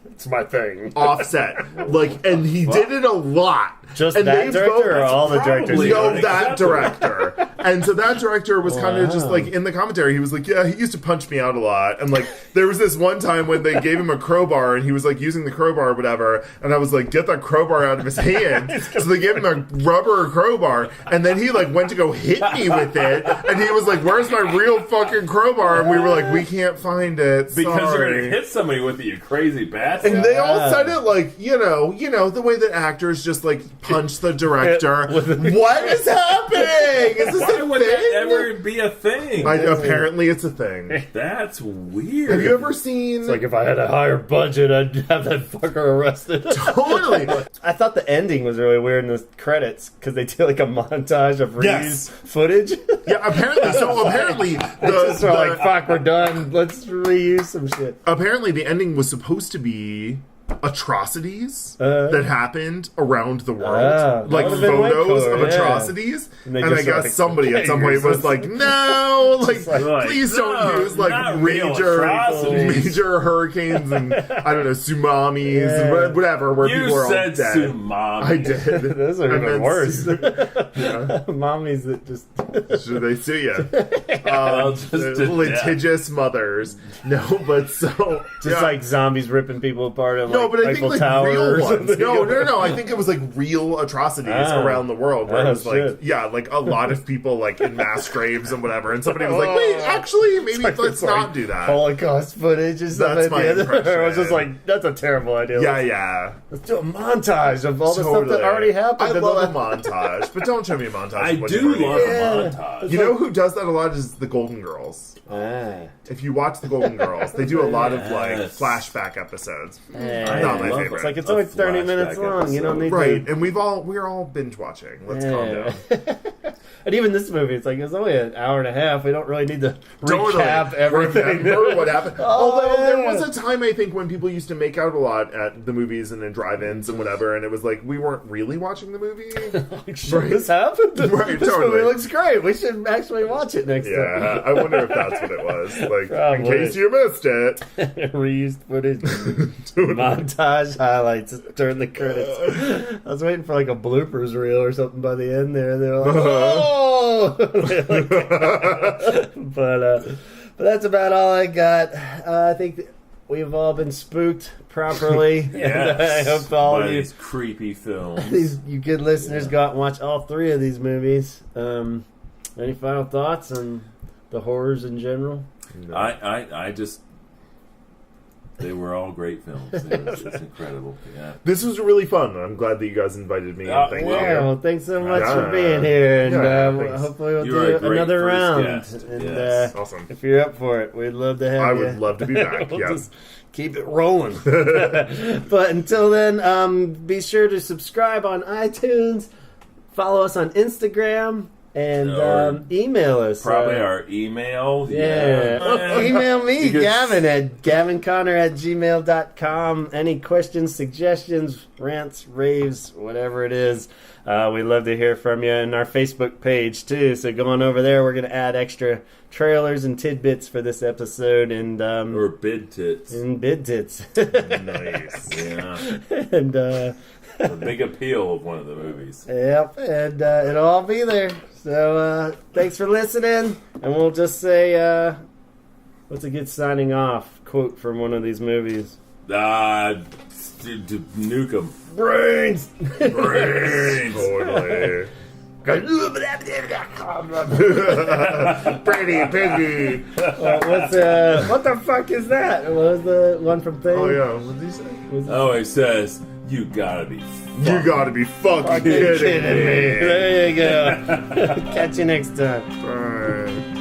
A: it's my thing.
C: Offset. Like, and he did it a lot.
A: Just
C: and
A: that director or all the directors?
B: probably
C: No, that
B: unacceptable.
C: director. And so that director was kind of just like, in the commentary, he was like, yeah, he used to punch me out a lot. And like, there was this one time when they gave him a crowbar and he was like using the crowbar or whatever. And I was like, get that crowbar out of his hand. So they gave him a rubber crowbar. And then he like went to go hit me with it. And he was like, where's my real fucking crowbar? And we were like, we can't find it.
B: Because you're
C: Sorry.
B: going to hit somebody with it, you crazy bastard.
C: And they all said it like, you know, the way that actors just like punch the director. What is happening? Is this
B: Why
C: a
B: would
C: thing?
B: that ever be a thing?
C: Apparently, it's a thing.
B: That's weird.
C: Have you ever seen?
A: It's like if I had a higher budget, I'd have that fucker arrested.
C: Totally.
A: I thought the ending was really weird in the credits because they do like a montage of reused
C: Yes.
A: footage.
C: Yeah, apparently. So apparently,
A: Just sort of like, fuck, we're done. Let's reuse some shit.
C: apparently the ending was supposed to be atrocities that happened around the world, like
A: that would've been way
C: photos
A: cooler,
C: of
A: yeah.
C: atrocities.
A: And
C: And
A: they
C: I
A: just
C: guess
A: like,
C: somebody at some point was like, no, like,
B: like,
C: please
B: no,
C: don't use like
B: not real
C: major
B: atrocities.
C: hurricanes and I don't know, tsunamis
A: Yeah.
C: and whatever where people
B: You
C: are all
B: said
C: dead.
B: tsunami.
C: I did.
A: Those are
C: I
A: even
C: meant
A: worse.
C: yeah.
A: Mommies that just...
C: Should they sue you?
B: Well, just to
C: Litigious mothers. No, but so
A: Just
C: yeah.
A: like zombies ripping people apart on
C: No,
A: like
C: but I
A: Eiffel
C: think like
A: Tower
C: real
A: or
C: ones.
A: something.
C: No. I think it was like real atrocities around the world where it was like,
A: shit.
C: yeah, like a lot of people like in mass graves and whatever. And somebody was like, wait, actually, maybe let's
A: It's like
C: not do that.
A: Holocaust footage or something.
C: That's my
A: at the end.
C: impression.
A: I was just like, that's a terrible idea.
C: Yeah.
A: Let's do a montage of all the stuff
C: Totally.
A: that already happened.
C: I
A: and
C: love
A: all
C: a
A: that-
C: montage, but don't show me a montage.
B: I
C: of what
B: do
C: you've already
B: love
C: done.
B: a montage.
C: You know who does that a lot is the Golden Girls.
A: Ah.
C: If you watch the Golden Girls, they do a lot of like
B: Yes.
C: flashback episodes.
A: I
C: Not my
B: love
C: favorite.
A: It's like it's
B: A
A: only 30 minutes
B: flashback
A: long. You don't need
C: Right,
A: to...
C: and we're all binge watching. Let's calm down.
A: And even this movie, it's like it's only an hour and a half. We don't really need to
C: Totally.
A: recap everything.
C: Remember what happened.
A: Oh,
C: Although there
A: yeah.
C: was a time I think when people used to make out a lot at the movies and in drive-ins and whatever, and it was like we weren't really watching the movie.
A: Should this happen?
C: Right,
A: This
C: totally.
A: movie looks great. We should actually watch it next
C: Yeah, I wonder if that's what it was. Like, in
A: Probably.
C: case you missed it.
A: time. Reused footage, montage highlights during the credits. I was waiting for like a bloopers reel or something by the end there. They were like, "Oh!" but that's about all I got. I think that we've all been spooked properly.
B: Yes.
A: I hope all
B: By
A: of you,
B: these creepy films.
A: you good listeners, go out and watch all three of these movies. Any final thoughts on the horrors in general?
B: I just. They were all great films. It's incredible. Yeah.
C: This was really fun. I'm glad that you guys invited me. And thank
A: Yeah,
C: you.
A: well, thanks so much
C: Yeah.
A: for being here, and
C: Yeah,
A: hopefully we'll
B: You are a
A: do
B: great
A: another
B: first
A: round.
B: guest.
A: And
B: Yes.
C: Awesome.
A: if you're up for it, we'd love to have
C: I
A: you.
C: would love to be back.
A: We'll
C: Yeah.
A: just keep it rolling. But until then, be sure to subscribe on iTunes, follow us on Instagram, and
B: Or
A: email us.
B: Probably our email.
A: Yeah. Oh, email me,
B: You could-
A: Gavin, at gavinconnor@gmail.com. Any questions, suggestions, rants, raves, whatever it is. We'd love to hear from you. And our Facebook page, too. So go on over there. We're going to add extra trailers and tidbits for this episode. And
B: Or bid tits.
A: and bid tits.
C: Nice.
B: Yeah.
A: And,
B: The big appeal of one of the movies.
A: yep. And it'll all be there. So thanks for listening. And we'll just say, what's a good signing off quote from one of these movies?
B: Nuke 'em.
A: Brains!
B: Brains.
C: Totally.
A: Pretty piggy. What the fuck is that? What was the one from Thing?
C: Oh yeah. What did he say?
B: Oh, it says, you gotta be
C: You gotta be fucking kidding me.
A: There you go. Catch you next time.
C: Bye.